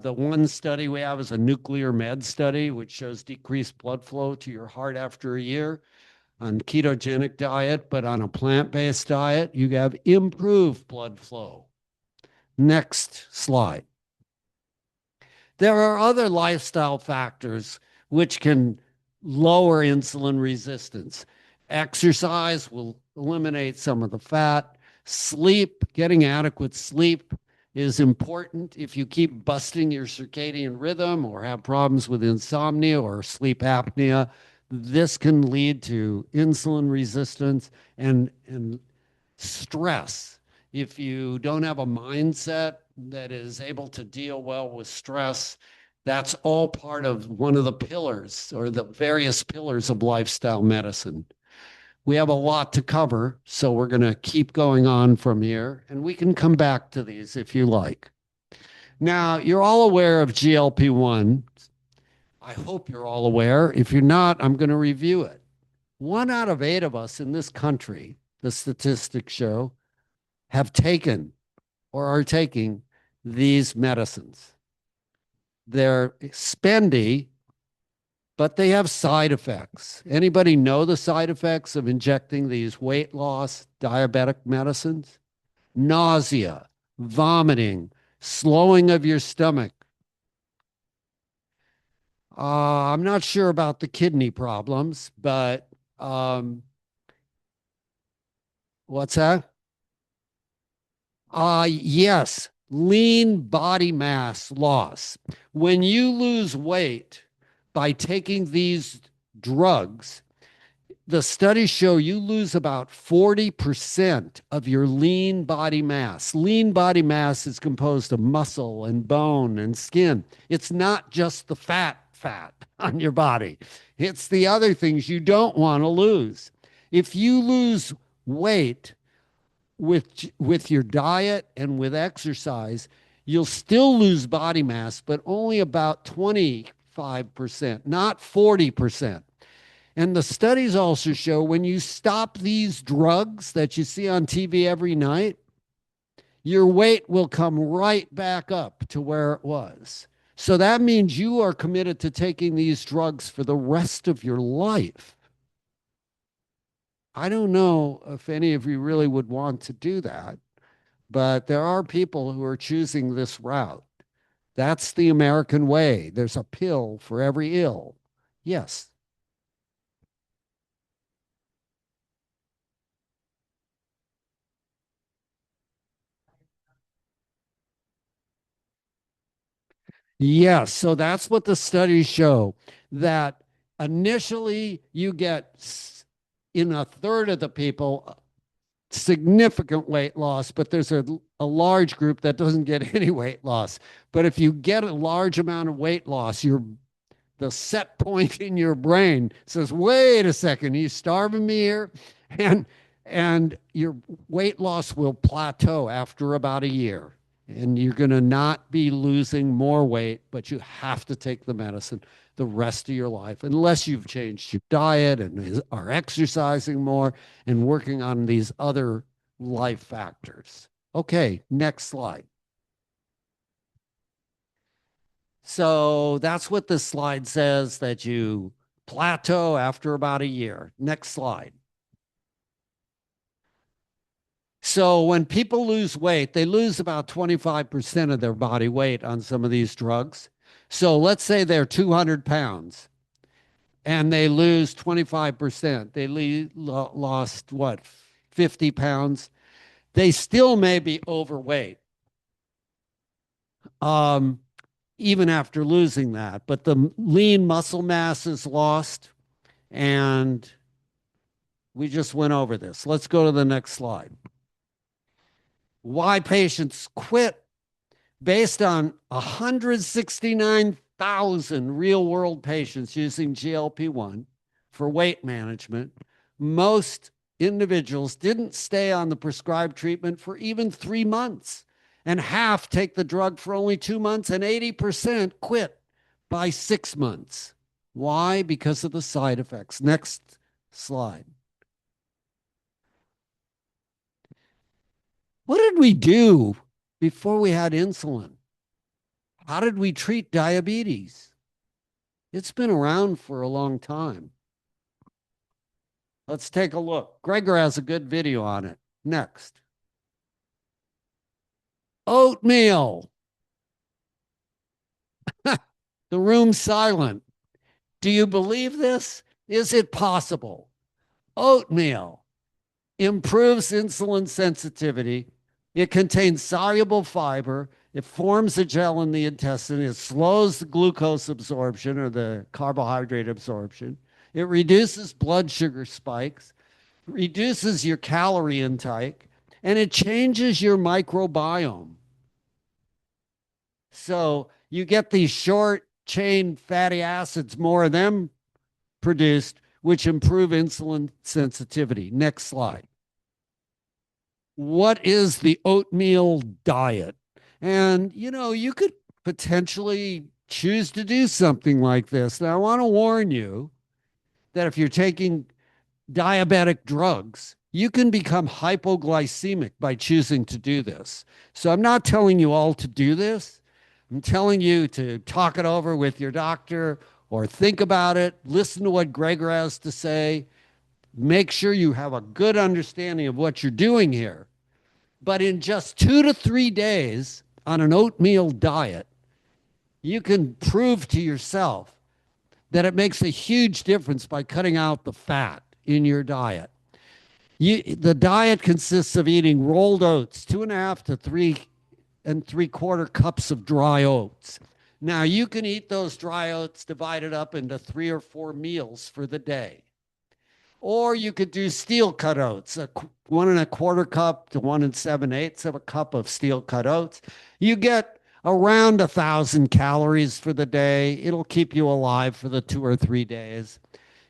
the one study we have is a nuclear med study, which shows decreased blood flow to your heart after a year on ketogenic diet, but on a plant-based diet, you have improved blood flow. Next slide. There are other lifestyle factors which can lower insulin resistance. Exercise will eliminate some of the fat. Sleep, getting adequate sleep is important. If you keep busting your circadian rhythm or have problems with insomnia or sleep apnea, this can lead to insulin resistance and stress. If you don't have a mindset that is able to deal well with stress, that's all part of one of the pillars or the various pillars of lifestyle medicine. We have a lot to cover, so we're going to keep going on from here, and we can come back to these if you like. Now, you're all aware of GLP-1. I hope you're all aware. If you're not, I'm going to review it. 1 out of 8 of us in this country, the statistics show, have taken or are taking these medicines. They're spendy, but they have side effects. Anybody know the side effects of injecting these weight loss diabetic medicines? Nausea, vomiting, slowing of your stomach. I'm not sure about the kidney problems, but what's that? Yes, lean body mass loss. When you lose weight by taking these drugs, the studies show you lose about 40% of your lean body mass. Lean body mass is composed of muscle and bone and skin. It's not just the fat on your body. It's the other things you don't want to lose. If you lose weight with your diet and with exercise, you'll still lose body mass, but only about 25%, not 40%. And the studies also show when you stop these drugs that you see on TV every night, your weight will come right back up to where it was. So that means you are committed to taking these drugs for the rest of your life. I don't know if any of you really would want to do that, but there are people who are choosing this route. That's the American way. There's a pill for every ill. Yes. Yes, so that's what the studies show, that initially you get in a third of the people significant weight loss, but there's a large group that doesn't get any weight loss. But if you get a large amount of weight loss, the set point in your brain says, wait a second, are you starving me here? And your weight loss will plateau after about a year. And you're going to not be losing more weight, but you have to take the medicine. the rest of your life, unless you've changed your diet and are exercising more and working on these other life factors. Okay, next slide. So that's what this slide says, that you plateau after about a year. Next slide. So when people lose weight, they lose about 25% of their body weight on some of these drugs. So let's say they're 200 pounds and they lose 25%. They lost what, 50 pounds? They still may be overweight, even after losing that. But the lean muscle mass is lost, and we just went over this. Let's go to the next slide. Why patients quit. Based on 169,000 real-world patients using GLP-1 for weight management, most individuals didn't stay on the prescribed treatment for even 3 months, and half take the drug for only 2 months, and 80% quit by 6 months. Why? Because of the side effects. Next slide. What did we do before we had insulin? How did we treat diabetes? It's been around for a long time. Let's take a look. Gregor has a good video on it. Next. Oatmeal. The room's silent. Do you believe this? Is it possible? Oatmeal improves insulin sensitivity. It contains soluble fiber. It forms a gel in the intestine. It slows the glucose absorption, or the carbohydrate absorption. It reduces blood sugar spikes, reduces your calorie intake, and it changes your microbiome. So you get these short chain fatty acids, more of them produced, which improve insulin sensitivity. Next slide. What is the oatmeal diet? And, you could potentially choose to do something like this. Now, I want to warn you that if you're taking diabetic drugs, you can become hypoglycemic by choosing to do this. So I'm not telling you all to do this. I'm telling you to talk it over with your doctor, or think about it, listen to what Gregor has to say. Make sure you have a good understanding of what you're doing here. But in just 2 to 3 days on an oatmeal diet, you can prove to yourself that it makes a huge difference by cutting out the fat in your diet. The diet consists of eating rolled oats, 2.5 to 3 3/4 cups of dry oats. Now, you can eat those dry oats divided up into 3 or 4 meals for the day. Or you could do steel cut oats, 1.25 cup to 1 7/8 of a cup of steel cut oats. You get around 1,000 calories for the day. It'll keep you alive for the 2 or 3 days.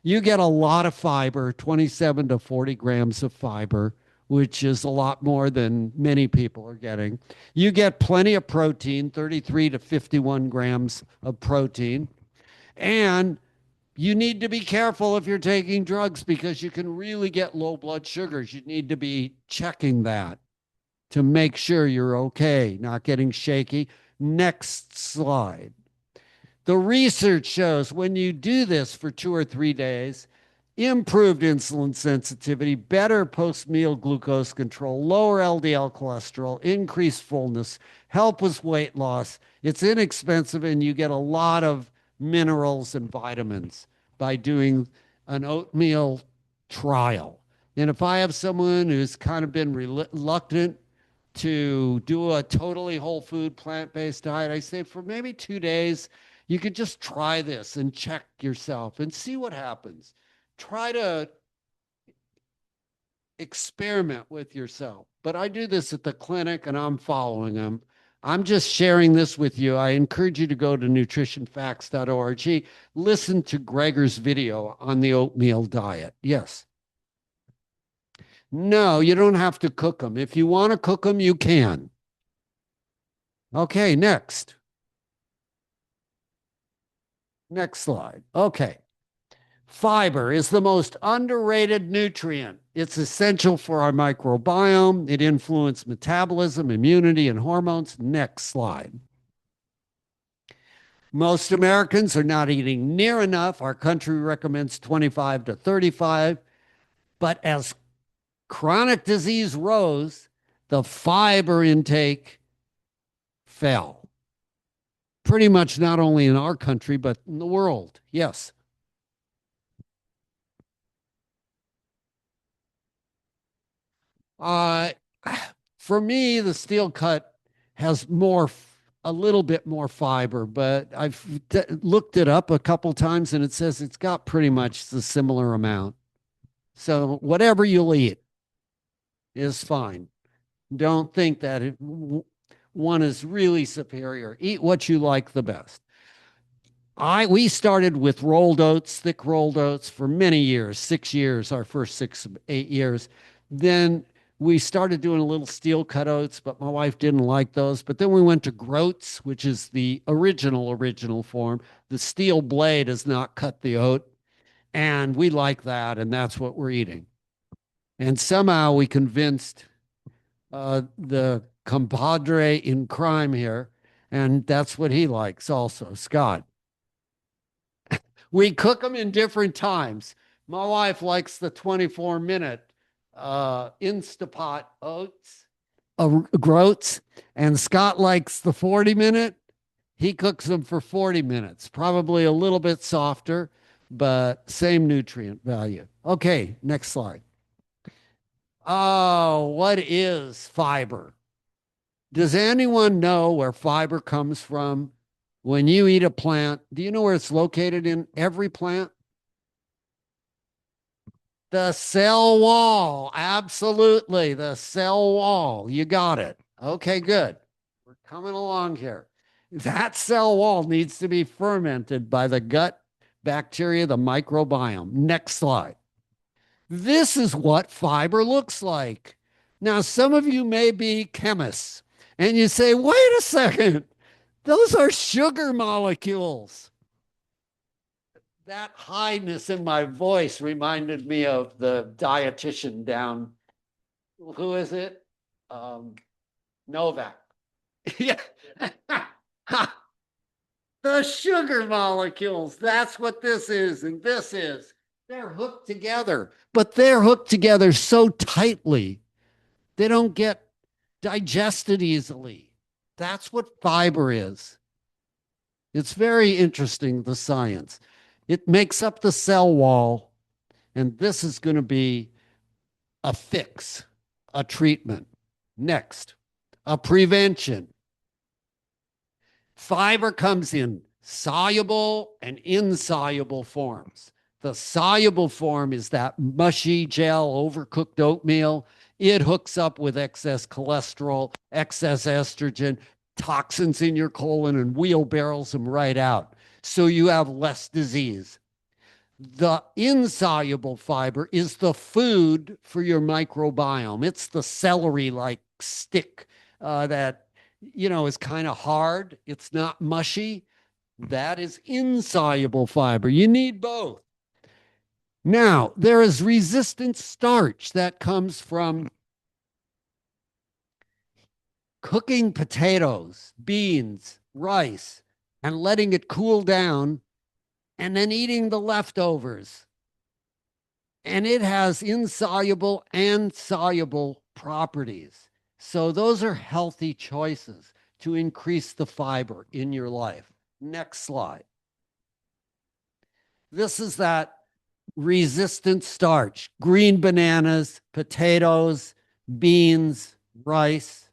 You get a lot of fiber, 27 to 40 grams of fiber, which is a lot more than many people are getting. You get plenty of protein, 33 to 51 grams of protein. And you need to be careful if you're taking drugs, because you can really get low blood sugars. You need to be checking that to make sure you're okay, not getting shaky. Next slide. The research shows when you do this for 2 or 3 days, improved insulin sensitivity, better post-meal glucose control, lower LDL cholesterol, increased fullness, help with weight loss. It's inexpensive, and you get a lot of minerals and vitamins by doing an oatmeal trial. And if I have someone who's kind of been reluctant to do a totally whole food plant-based diet, I say for maybe 2 days, you could just try this and check yourself and see what happens. Try to experiment with yourself. But I do this at the clinic, and I'm following them. I'm just sharing this with you. I encourage you to go to nutritionfacts.org. Listen to Gregor's video on the oatmeal diet. Yes. No, you don't have to cook them. If you want to cook them, you can. Okay, next. Next slide. Okay. Fiber is the most underrated nutrient. It's essential for our microbiome. It influences metabolism, immunity, and hormones. Next slide. Most Americans are not eating near enough. Our country recommends 25 to 35. But as chronic disease rose, the fiber intake fell. Pretty much not only in our country, but in the world. Yes. For me, the steel cut has a little bit more fiber, but I've looked it up a couple times and it says it's got pretty much the similar amount. So whatever you'll eat is fine. Don't think that one is really superior. Eat what you like the best. We started with rolled oats, thick rolled oats for many years, 6 years, our first 6, 8 years. Then we started doing a little steel cut oats, but my wife didn't like those. But then we went to groats, which is the original form. The steel blade does not cut the oat. And we like that, and that's what we're eating. And somehow we convinced the compadre in crime here, and that's what he likes also, Scott. We cook them in different times. My wife likes the 24-minute Instapot oats, groats, and Scott likes the 40-minute. He cooks them for 40 minutes, probably a little bit softer, but same nutrient value. Okay, next slide. Oh, what is fiber? Does anyone know where fiber comes from? When you eat a plant, do you know where it's located in every plant? The cell wall. Absolutely. The cell wall. You got it. Okay, good. We're coming along here. That cell wall needs to be fermented by the gut bacteria, the microbiome. Next slide. This is what fiber looks like. Now, some of you may be chemists and you say, wait a second, those are sugar molecules. That highness in my voice reminded me of the dietitian down, who is it? Novak. Yeah. The sugar molecules, that's what this is, and this is. They're hooked together, but they're hooked together so tightly, they don't get digested easily. That's what fiber is. It's very interesting, the science. It makes up the cell wall, and this is going to be a fix, a treatment. Next, a prevention. Fiber comes in soluble and insoluble forms. The soluble form is that mushy gel, overcooked oatmeal. It hooks up with excess cholesterol, excess estrogen, toxins in your colon, and wheelbarrows them right out. So you have less disease. The insoluble fiber is the food for your microbiome. It's the celery-like stick that, is kind of hard. It's not mushy. That is insoluble fiber. You need both. Now, there is resistant starch that comes from cooking potatoes, beans, rice, and letting it cool down, and then eating the leftovers. And it has insoluble and soluble properties. So those are healthy choices to increase the fiber in your life. Next slide. This is that resistant starch, green bananas, potatoes, beans, rice.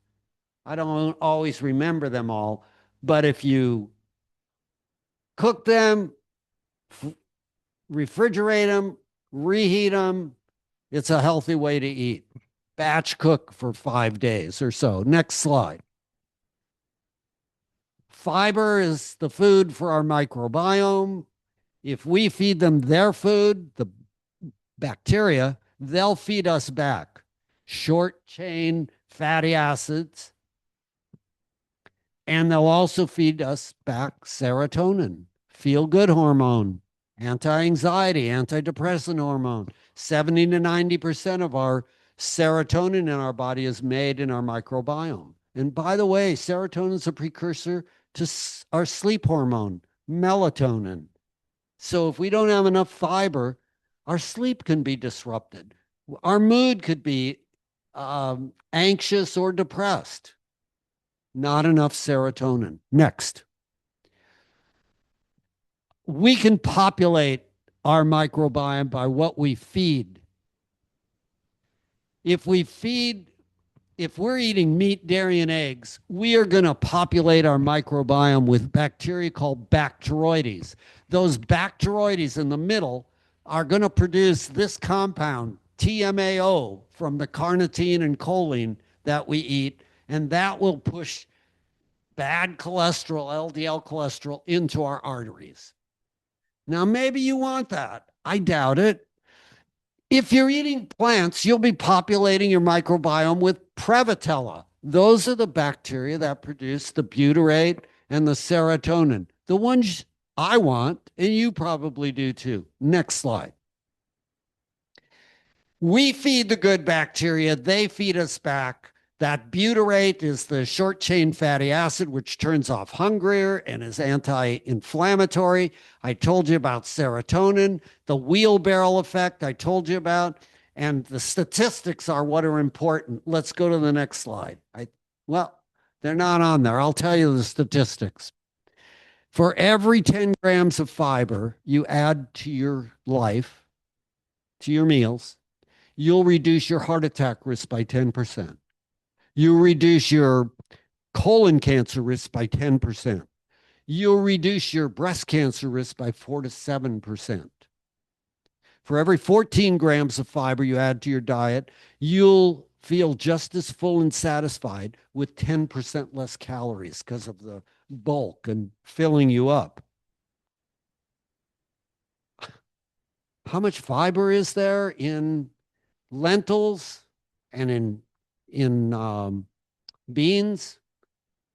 I don't always remember them all, but if you cook them, refrigerate them, reheat them, it's a healthy way to eat. Batch cook for 5 days or so. Next slide. Fiber is the food for our microbiome. If we feed them their food, the bacteria, they'll feed us back short chain fatty acids. And they'll also feed us back serotonin, feel-good hormone, anti-anxiety, antidepressant hormone. 70 to 90% of our serotonin in our body is made in our microbiome. And by the way, serotonin is a precursor to our sleep hormone, melatonin. So if we don't have enough fiber, our sleep can be disrupted. Our mood could be anxious or depressed. Not enough serotonin. Next. We can populate our microbiome by what we feed. If we're eating meat, dairy, and eggs, we are going to populate our microbiome with bacteria called Bacteroides. Those Bacteroides in the middle are going to produce this compound, TMAO, from the carnitine and choline that we eat, and that will push bad cholesterol, LDL cholesterol, into our arteries. Now, maybe you want that. I doubt it. If you're eating plants, you'll be populating your microbiome with Prevotella. Those are the bacteria that produce the butyrate and the serotonin, the ones I want, and you probably do too. Next slide. We feed the good bacteria, they feed us back. That butyrate is the short chain fatty acid, which turns off hunger and is anti-inflammatory. I told you about serotonin, the wheelbarrow effect I told you about, and the statistics are what are important. Let's go to the next slide. Well, they're not on there. I'll tell you the statistics. For every 10 grams of fiber you add to your life, to your meals, you'll reduce your heart attack risk by 10%. You'll reduce your colon cancer risk by 10%. You'll reduce your breast cancer risk by 4 to 7%. For every 14 grams of fiber you add to your diet, you'll feel just as full and satisfied with 10% less calories because of the bulk and filling you up. How much fiber is there in lentils and in beans?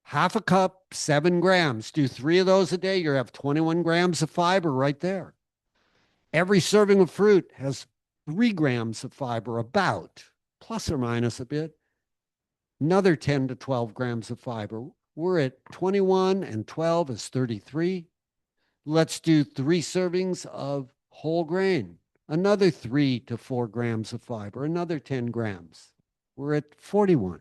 Half a cup, 7 grams. Do 3 of those a day, you have 21 grams of fiber right there. Every serving of fruit has 3 grams of fiber, about, plus or minus a bit. Another 10 to 12 grams of fiber. We're at 21, and 12 is 33. Let's do 3 servings of whole grain. Another 3 to 4 grams of fiber, another 10 grams. We're at 41.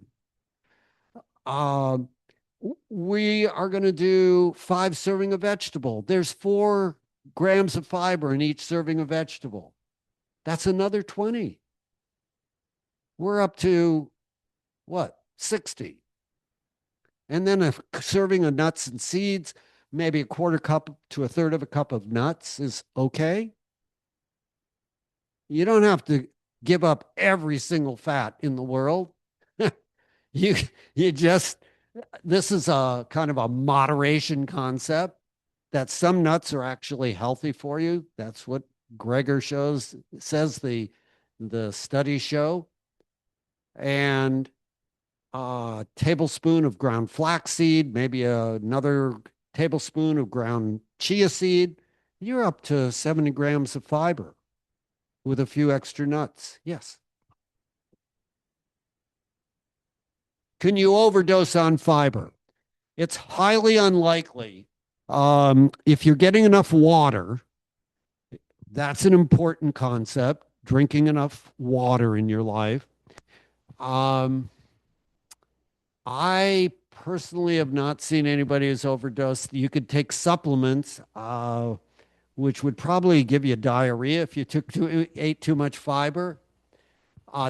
We are going to do 5 serving of vegetable. There's 4 grams of fiber in each serving of vegetable. That's another 20. We're up to what? 60. And then a serving of nuts and seeds, maybe a quarter cup to a third of a cup of nuts is okay. You don't have to give up every single fat in the world. you just, this is a kind of a moderation concept that some nuts are actually healthy for you. That's what Greger says the studies show. And a tablespoon of ground flaxseed, maybe another tablespoon of ground chia seed. You're up to 70 grams of fiber with a few extra nuts. Yes. Can you overdose on fiber? It's highly unlikely. If you're getting enough water, that's an important concept, drinking enough water in your life. I personally have not seen anybody who's overdosed. You could take supplements, which would probably give you diarrhea if you ate too much fiber.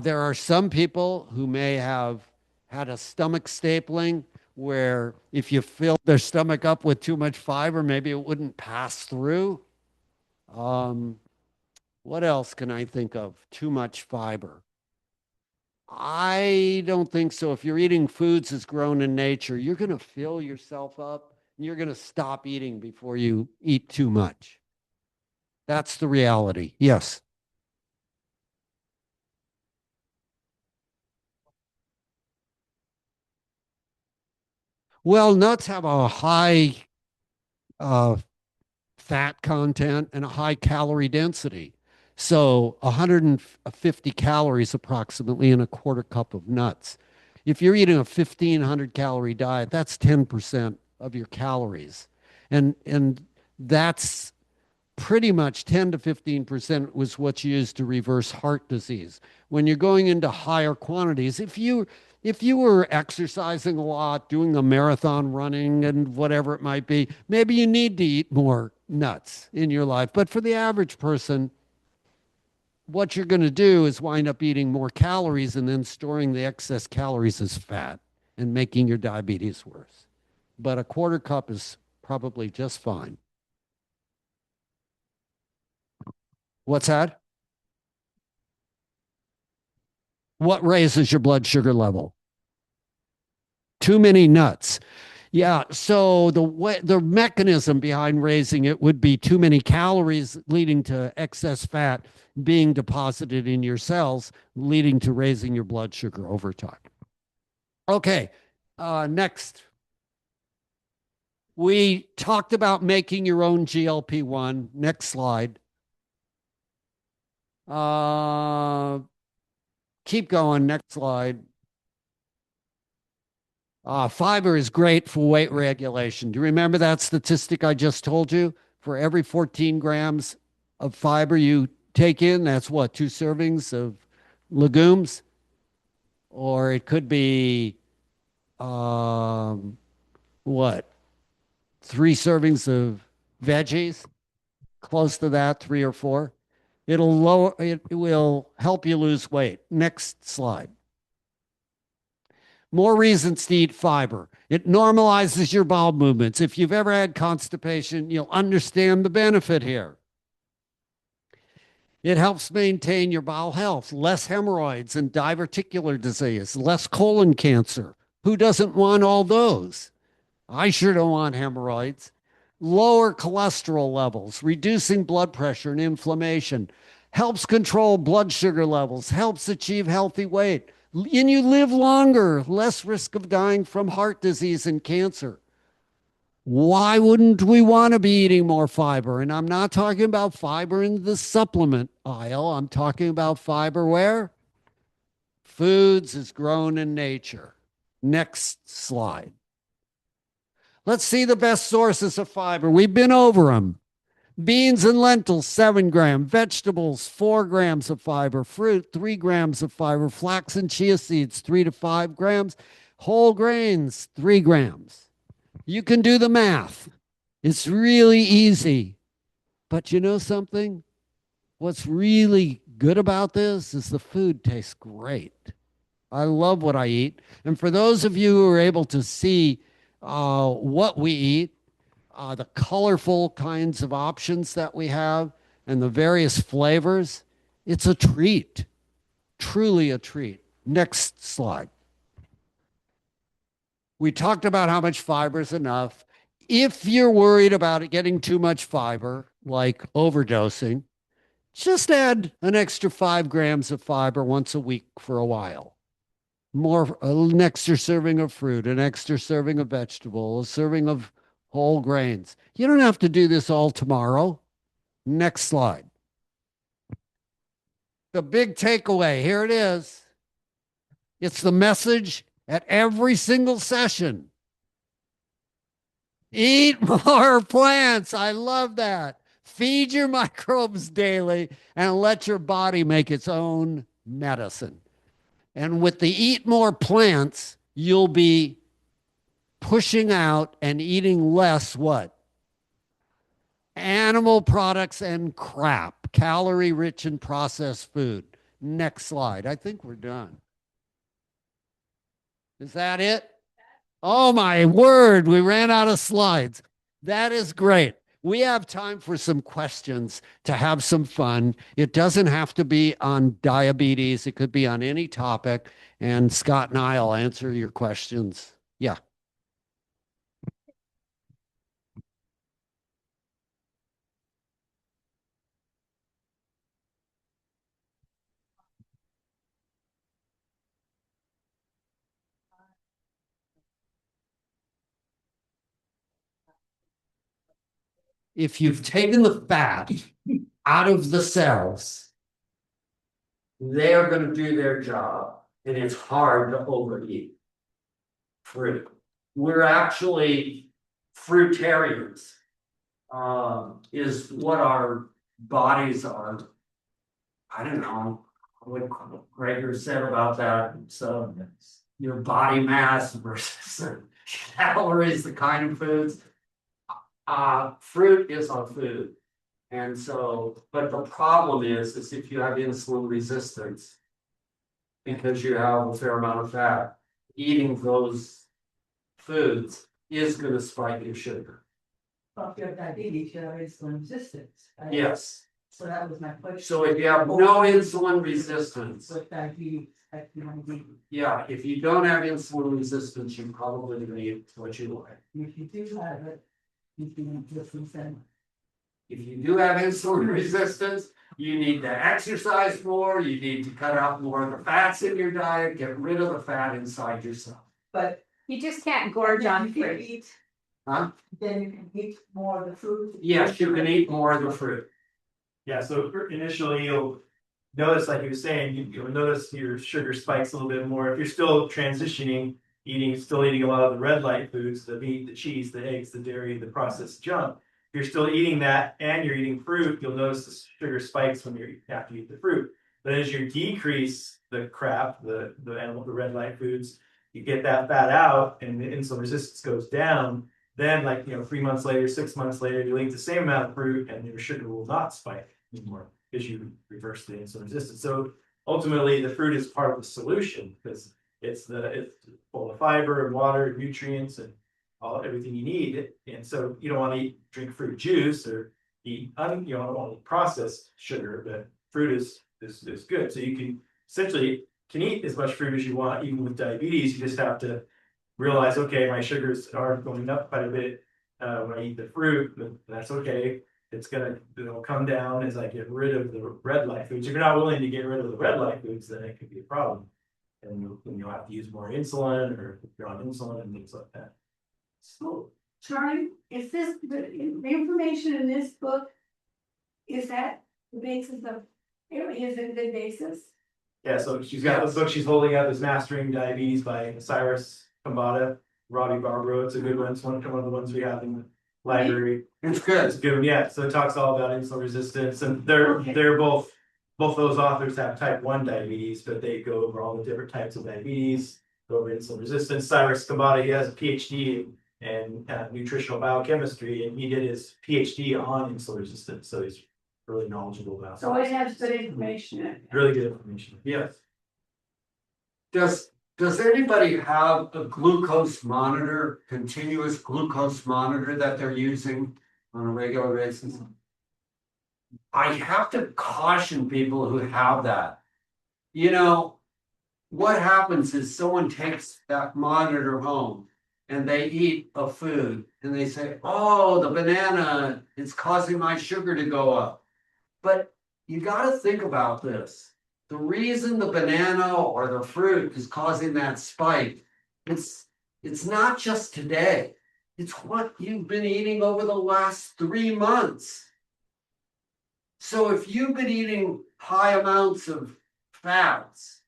There are some people who may have had a stomach stapling where if you filled their stomach up with too much fiber, maybe it wouldn't pass through. What else can I think of? Too much fiber. I don't think so. If you're eating foods that's grown in nature, you're going to fill yourself up and you're going to stop eating before you eat too much. That's the reality. Yes. Well, nuts have a high fat fat content and a high calorie density. So 150 calories approximately in a quarter cup of nuts. If you're eating a 1,500 calorie diet, that's 10% of your calories. And that's pretty much 10 to 15% was what's used to reverse heart disease. When you're going into higher quantities, if you were exercising a lot, doing a marathon running and whatever it might be, maybe you need to eat more nuts in your life. But for the average person, what you're going to do is wind up eating more calories and then storing the excess calories as fat and making your diabetes worse. But a quarter cup is probably just fine. What's that? What raises your blood sugar level? Too many nuts. Yeah, so the mechanism behind raising it would be too many calories leading to excess fat being deposited in your cells, leading to raising your blood sugar over time. Okay, next. We talked about making your own GLP-1. Next slide. Keep going, next slide. Fiber is great for weight regulation. Do you remember that statistic I just told you? For every 14 grams of fiber you take in, that's what, 2 servings of legumes? Or it could be, what, 3 servings of veggies? Close to that, 3 or 4. It will help you lose weight. Next slide. More reasons to eat fiber. It normalizes your bowel movements. If you've ever had constipation, you'll understand the benefit here. It helps maintain your bowel health, less hemorrhoids and diverticular disease, less colon cancer. Who doesn't want all those? I sure don't want hemorrhoids. Lower cholesterol levels, reducing blood pressure and inflammation, helps control blood sugar levels, helps achieve healthy weight. And you live longer, less risk of dying from heart disease and cancer. Why wouldn't we want to be eating more fiber? And I'm not talking about fiber in the supplement aisle. I'm talking about fiber where? Foods is grown in nature. Next slide. Let's see the best sources of fiber. We've been over them. Beans and lentils, 7 grams. Vegetables, 4 grams of fiber. Fruit, 3 grams of fiber. Flax and chia seeds, 3 to 5 grams. Whole grains, 3 grams. You can do the math. It's really easy. But you know something? What's really good about this is the food tastes great. I love what I eat. And for those of you who are able to see what we eat, the colorful kinds of options that we have, and the various flavors, it's a treat, truly a treat. Next slide. We talked about how much fiber is enough. If you're worried about it getting too much fiber, like overdosing, just add an extra 5 grams of fiber once a week for a while. An extra serving of fruit, an extra serving of vegetable, a serving of whole grains. You don't have to do this all tomorrow. Next slide. The big takeaway, here it is. It's the message at every single session. Eat more plants. I love that. Feed your microbes daily and let your body make its own medicine. And with the eat more plants, you'll be pushing out and eating less what? Animal products and crap, calorie rich and processed food. Next slide. I think we're done. Is that it? Oh my word, we ran out of slides. That is great. We have time for some questions to have some fun. It doesn't have to be on diabetes. It could be on any topic. And Scott and I will answer your questions. Yeah. if you've taken the fat out of the cells, they're going to do their job, and it's hard to overeat fruit. We're actually fruitarians, is what our bodies are. I don't know what Gregor said about that. So your body mass versus calories, the kind of foods. Fruit is our food. And so, but the problem is if you have insulin resistance, because you have a fair amount of fat, eating those foods is going to spike your sugar. Well, if you have diabetes, you have insulin resistance. Right? Yes. So that was my question. So if you have no insulin resistance, With diabetes, diabetes. yeah, if you don't have insulin resistance, you're probably going to eat what you like. If you do have it, you can just send. If you do have insulin resistance, you need to exercise more, you need to cut out more of the fats in your diet, get rid of the fat inside yourself. But You just can't gorge on if you fruit. eat, Huh? then you can eat more of the fruit. Yes, you can eat more of the fruit. Yeah, so initially you'll notice, like you were saying, you'll notice your sugar spikes a little bit more. If you're still transitioning, still eating a lot of the red light foods, the meat, the cheese, the eggs, the dairy, the processed junk. If you're still eating that and you're eating fruit, you'll notice the sugar spikes when you have to eat the fruit. But as you decrease the crap, the red light foods, you get that fat out and the insulin resistance goes down. Then, 3 months later, 6 months later, you'll eat the same amount of fruit and your sugar will not spike anymore because you reverse the insulin resistance. So ultimately, the fruit is part of the solution because it's full of fiber and water and nutrients and everything you need. And so you don't want to drink fruit juice or eat don't want to eat processed sugar, but fruit is good. So you can essentially eat as much fruit as you want, even with diabetes. You just have to realize, okay, my sugars are going up quite a bit when I eat the fruit, but that's okay. It'll come down as I get rid of the red light foods. If you're not willing to get rid of the red light foods, then it could be a problem. And you'll have to use more insulin, or if you're on insulin and things like that. So, Charlie, is this the information in this book? Is that the basis of? Is it the basis? Yeah, so she's got this book she's holding up, is Mastering Diabetes by Cyrus Kambata, Robbie Barbaro. It's a good one. It's one of the ones we have in the library. It's good. It's good. Yeah. So it talks all about insulin resistance, and they're both those authors have type 1 diabetes, but they go over all the different types of diabetes, go over insulin resistance. Cyrus Kambata, he has a PhD in nutritional biochemistry, and he did his PhD on insulin resistance, so he's really knowledgeable about it. So it has good information in it. Really good information. Yes. Does anybody have a glucose monitor, continuous glucose monitor that they're using on a regular basis? I have to caution people who have that. What happens is someone takes that monitor home and they eat a food and they say, oh, the banana is causing my sugar to go up. But you got to think about this. The reason the banana or the fruit is causing that spike, it's not just today. It's what you've been eating over the last 3 months. So if you've been eating high amounts of fats,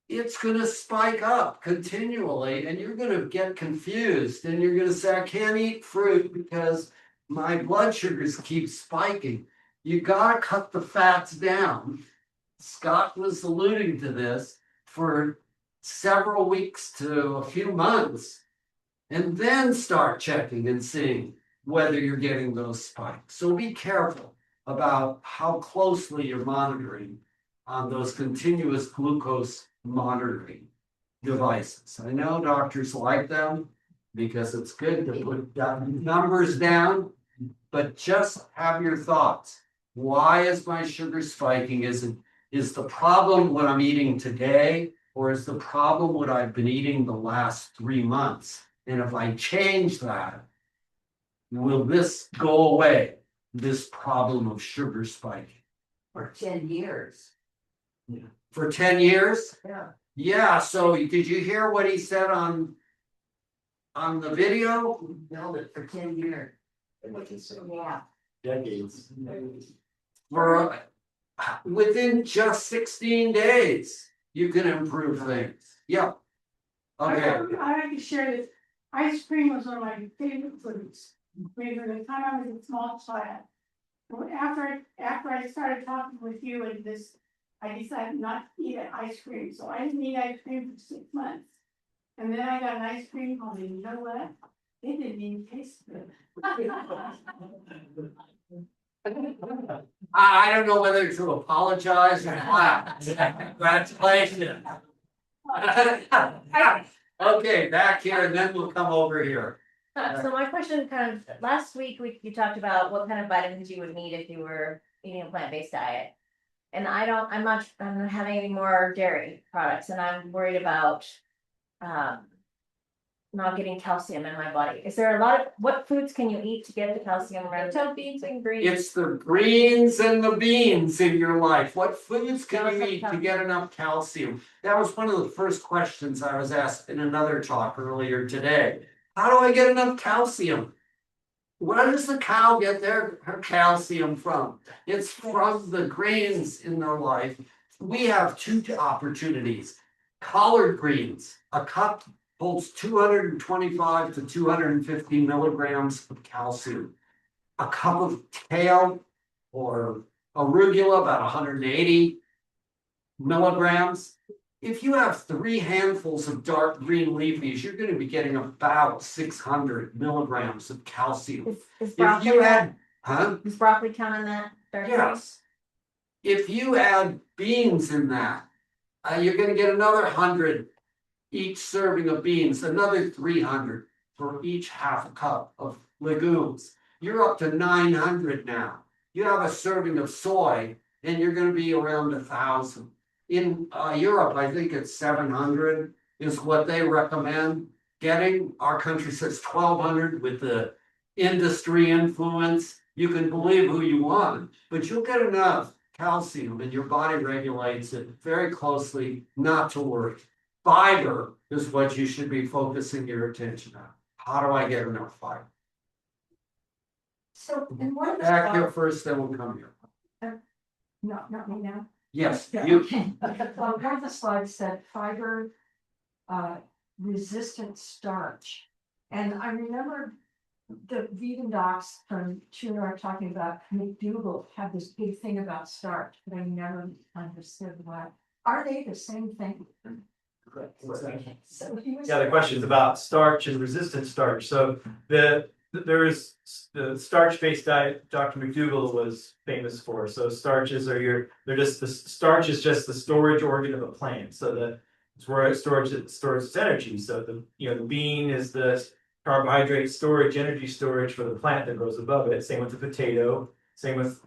it's going to spike up continually and you're going to get confused and you're going to say, I can't eat fruit because my blood sugars keep spiking. You got to cut the fats down. Scott was alluding to this for several weeks to a few months, and then start checking and seeing whether you're getting those spikes. So be careful about how closely you're monitoring on those continuous glucose monitoring devices. I know doctors like them because it's good to put numbers down, but just have your thoughts. Why is my sugar spiking? Is the problem what I'm eating today, or is the problem what I've been eating the last 3 months? And if I change that, will this go away, this problem of sugar spiking? For 10 years. For 10 years? Yeah. Yeah, so did you hear what he said on the video? We held it for 10 years. Yeah. Decades. For within just 16 days, you can improve things. Yep. Okay. I like to share this. Ice cream was one of my favorite foods. Maybe the time I was a small child. After I started talking with you and this, I decided not to eat ice cream. So I didn't eat ice cream for 6 months. And then I got an ice cream cone, and you know what? It didn't even taste good. I don't know whether to apologize or clap. Congratulations. Okay, back here, and then we'll come over here. So my question kind of, last week you talked about what kind of vitamins you would need if you were eating a plant-based diet. And I'm not having any more dairy products, and I'm worried about not getting calcium in my body. Is there a lot of, what foods can you eat to get the calcium around? Beans and greens. It's the greens and the beans in your life. What foods can you eat to get enough calcium? That was one of the first questions I was asked in another talk earlier today. How do I get enough calcium? Where does the cow get her calcium from? It's from the grains in their life. We have two opportunities. Collard greens, a cup holds 225 to 250 milligrams of calcium. A cup of kale or arugula, about 180 milligrams. If you have 3 handfuls of dark green leafies, you're going to be getting about 600 milligrams of calcium. Is If broccoli, you add, does broccoli count in that? yes. If you add beans in that, you're going to get another 100 each serving of beans, another 300 for each half a cup of legumes. You're up to 900 now. You have a serving of soy, and you're going to be around 1,000. In Europe, I think it's 700 is what they recommend getting. Our country says 1,200 with the industry influence. You can believe who you want, but you'll get enough calcium, and your body regulates it very closely, not to worry. Fiber is what you should be focusing your attention on. How do I get enough fiber? So, and what Back here first, then we'll come here. not me now. Yes, Yeah, you. okay. One of the slides said fiber, resistant starch. And I remember the vegan docs from Chula talking about McDougall had this big thing about starch, but I never understood what. Are they the same thing? So he was. Yeah, the question is about starch and resistant starch. So there is the starch-based diet Dr. McDougall was famous for. So starches are the starch is just the storage organ of a plant. So it's where it stores its energy. So the bean is the carbohydrate storage, energy storage for the plant that grows above it. Same with the potato. Same with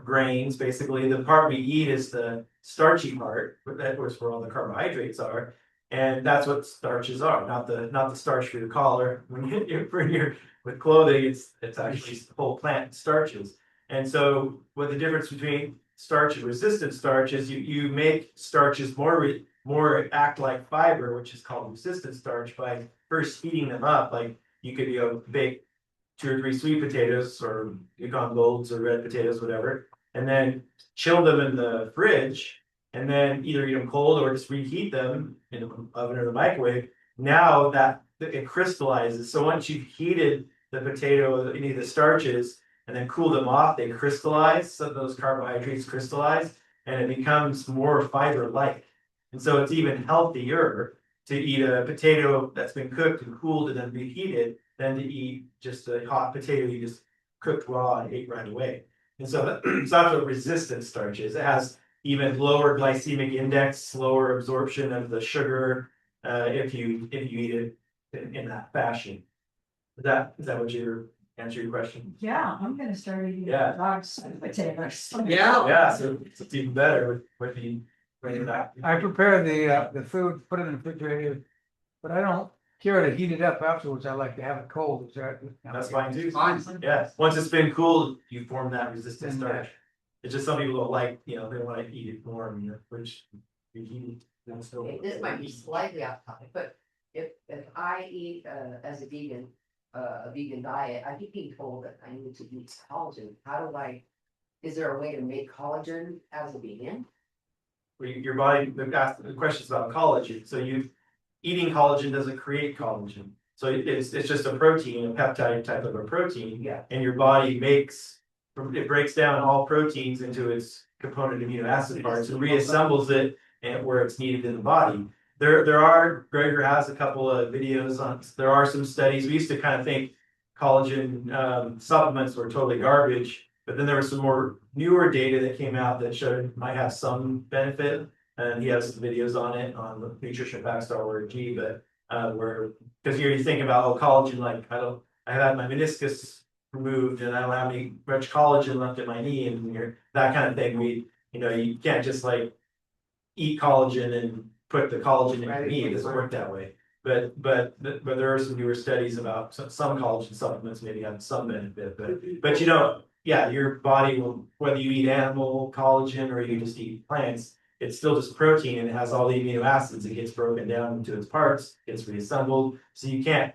grains. Basically, the part we eat is the starchy part. That was where all the carbohydrates are, and that's what starches are. Not the starch for your collar. When you're with clothing, it's actually the whole plant starches. And so, what the difference between starch and resistant starch is, you make starches more act like fiber, which is called resistant starch, by first heating them up. Like you could bake 2 or 3 sweet potatoes or Yukon Golds or red potatoes, whatever, and then chill them in the fridge, and then either eat them cold or just reheat them in the oven or the microwave. Now that it crystallizes. So once you've heated the potato, any of the starches, and then cooled them off, they crystallize. So those carbohydrates crystallize, and it becomes more fiber-like. And so it's even healthier to eat a potato that's been cooked and cooled and then reheated than to eat just a hot potato you just cooked raw and ate right away. And so that's what resistant starch is. It has even lower glycemic index, slower absorption of the sugar if you eat it in that fashion. Is that what answer your question? Yeah, I'm gonna start eating Yeah. dogs potatoes. Yeah, so it's even better with the I prepare the food, put it in the refrigerator, but I don't care to heat it up afterwards. I like to have it cold. That's fine too. Fine. Yeah, once it's been cooled, you form that resistant starch. It's just some people don't like, they want to eat it warm in the fridge. This might be slightly off topic, but if I eat as a vegan, a vegan diet, I keep being told that I need to eat collagen. How do I, is there a way to make collagen as a vegan? Your body, the questions about collagen. So eating collagen doesn't create collagen. So it's just a protein, a peptide type of a protein. Yeah. And your body it breaks down all proteins into its component amino acid parts and reassembles it and where it's needed in the body. Gregor has a couple of videos on, there are some studies. We used to kind of think collagen supplements were totally garbage, but then there was some more newer data that came out that showed it might have some benefit. And he has some videos on it on the nutritionfacts.org, but because you think about collagen, like I had my meniscus removed and I don't have any much collagen left in my knee and that kind of thing. You can't just like eat collagen and put the collagen in your knee. It doesn't work that way. But there are some newer studies about some collagen supplements maybe have some benefit, but your body will, whether you eat animal collagen or you just eat plants, it's still just protein and it has all the amino acids. It gets broken down into its parts, gets reassembled. So you can't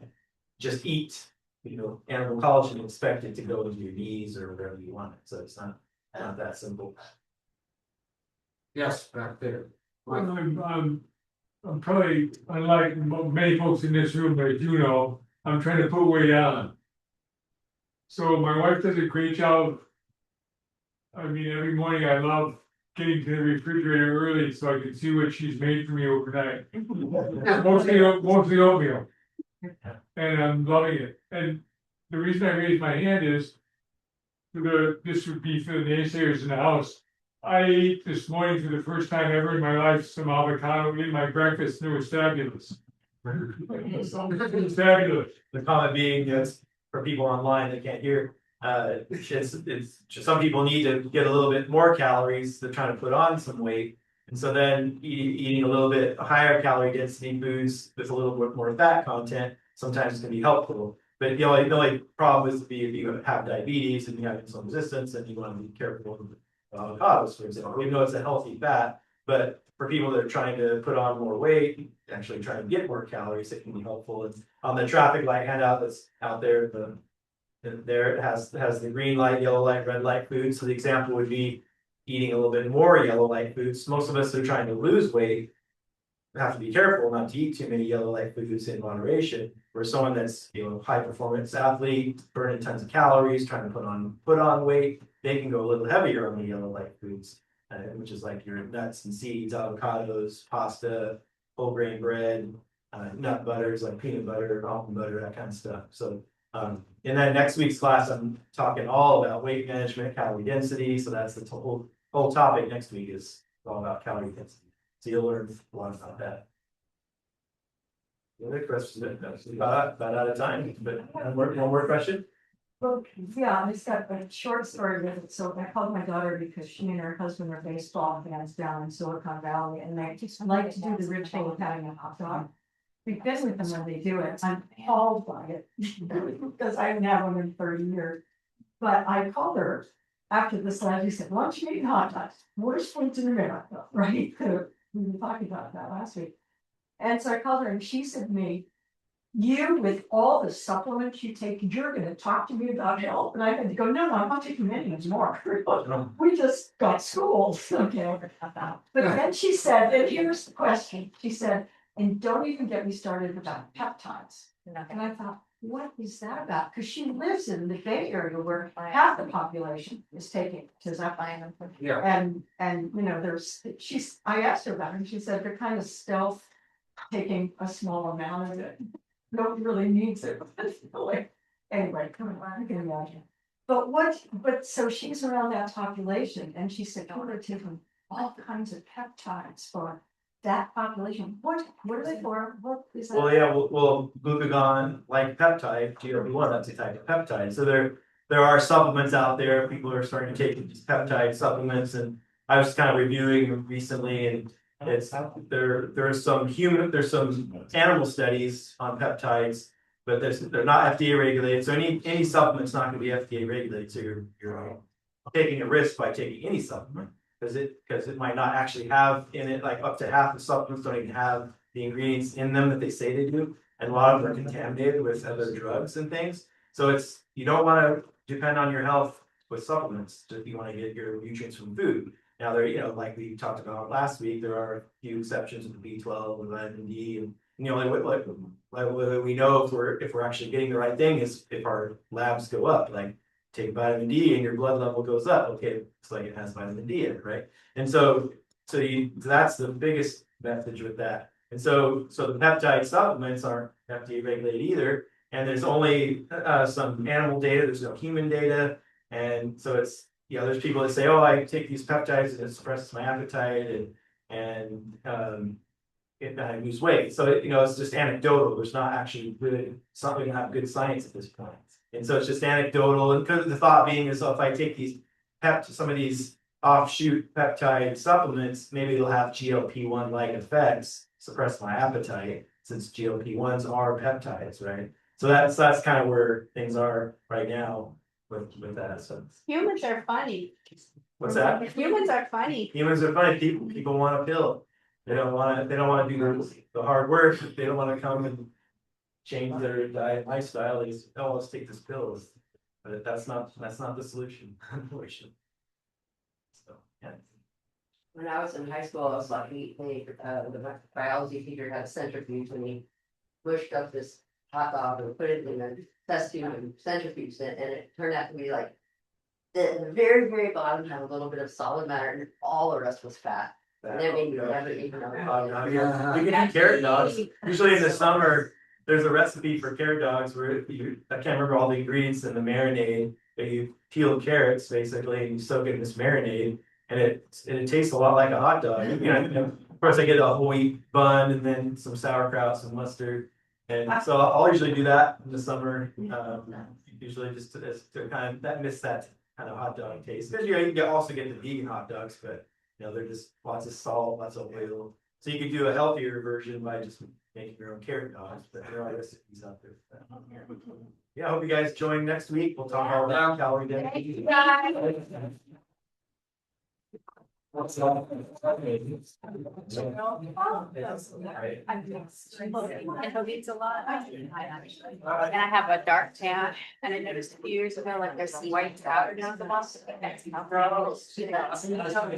just eat, animal collagen and expect it to go into your knees or wherever you want it. So it's not that simple. Yes, back there. I'm probably, unlike many folks in this room, but you know, I'm trying to put weight on. So my wife does a great job. I mean, every morning I love getting to the refrigerator early so I can see what she's made for me overnight. Mostly oatmeal. And I'm loving it. And the reason I raised my hand is this would be for the naysayers in the house. I ate this morning for the first time ever in my life some avocado in my breakfast, and it was fabulous. It was fabulous. The comment being, yes, for people online that can't hear, it's just some people need to get a little bit more calories. They're trying to put on some weight, and so then eating a little bit higher calorie density foods with a little bit more fat content sometimes can be helpful. But the only problem is if you have diabetes and you have insulin resistance, and you want to be careful with avocados, for example. Even though it's a healthy fat, but for people that are trying to put on more weight, actually trying to get more calories, it can be helpful. And on the traffic light handout that's out there, it has the green light, yellow light, red light food. So the example would be eating a little bit more yellow light foods. Most of us that are trying to lose weight have to be careful not to eat too many yellow light foods in moderation. For someone that's high performance athlete, burning tons of calories, trying to put on weight, they can go a little heavier on the yellow light foods, which is like your nuts and seeds, avocados, pasta, whole grain bread, nut butters like peanut butter, almond butter, that kind of stuff. So in that next week's class, I'm talking all about weight management, calorie density. So that's the whole topic next week is all about calorie density. So you'll learn a lot about that. The other question, about out of time, but one more question. Well, yeah, I just got a short story with it. So I called my daughter because she and her husband are baseball fans down in Silicon Valley, and they just like to do the ritual of having a hot dog. We've been with them when they do it. I'm appalled by it because I haven't had one in 30 years. But I called her after this last. She said, "Why don't you eat hot dogs? Worst foods in America, right?" We were talking about that last week. And so I called her and she said to me, "You, with all the supplements you take, you're going to talk to me about health." And I had to go, "No, I'm not taking any anymore. We just got schooled." Okay. But then she said, and here's the question. She said, "And don't even get me started about peptides." And I thought, what is that about? Because she lives in the Bay Area where half the population is taking tirzepatide. Yeah. And I asked her about it and she said they're kind of stealth taking a small amount of it. Nobody really needs it. Anyway, come on, I can imagine. But so she's around that population and she said, "Oh, they're taking all kinds of peptides for that population." What are they for? What is that? Well, yeah, well, glucagon, like peptide, GLP-1, that's a type of peptide. So there are supplements out there. People are starting to take these peptide supplements, and I was kind of reviewing recently, and there's some animal studies on peptides, but they're not FDA regulated. So any supplement's not going to be FDA regulated. So you're taking a risk by taking any supplement. Because it might not actually have in it, like up to half the supplements don't even have the ingredients in them that they say they do. and a lot of them are contaminated with other drugs and things. So you don't want to depend on your health with supplements. You want to get your nutrients from food. Now like we talked about last week, there are a few exceptions with the B12 and vitamin D, and like we know if we're actually getting the right thing is if our labs go up. Like take vitamin D and your blood level goes up. Okay, it's like it has vitamin D in it, right? And so that's the biggest message with that. And so the peptide supplements aren't FDA regulated either. And there's only some animal data. There's no human data. And so there's people that say, oh, I take these peptides and it suppresses my appetite and I lose weight. So it's just anecdotal. There's not actually something to have good science at this point. And so it's just anecdotal. And because the thought being is, so if I take some of these offshoot peptide supplements, maybe they'll have GLP-1 like effects, suppress my appetite, since GLP-1s are peptides, right? So that's kind of where things are right now with that. So Humans are funny. what's that? Humans are funny. Humans are funny. People want a pill. They don't want to do the hard work. They don't want to come and change their diet lifestyle. They say, oh, let's take this pill. But that's not the solution, unfortunately. So yeah. When I was in high school, I was lucky, the biology teacher had a centrifuge and he pushed up this hot dog and put it in a test tube and centrifuged it, and it turned out to be like the very, very bottom had a little bit of solid matter and all the rest was fat. And that made me never even know. You can eat carrot dogs. Usually in the summer, there's a recipe for carrot dogs where I can't remember all the ingredients in the marinade, but you peel carrots basically and you soak it in this marinade, and it tastes a lot like a hot dog. Of course, I get a whole wheat bun and then some sauerkraut, some mustard, and so I'll usually do that in the summer. Usually just to kind of miss that kind of hot dog taste. Because you can also get the vegan hot dogs, but they're just lots of salt, lots of oil. So you could do a healthier version by just making your own carrot dogs, but there are recipes out there. Yeah, I hope you guys join next week. We'll talk all about calorie deficit. What's that? It's a lot. And I have a dark tan, and I noticed a few years ago, like there's some white powder down the bottom. That's how gross. Dark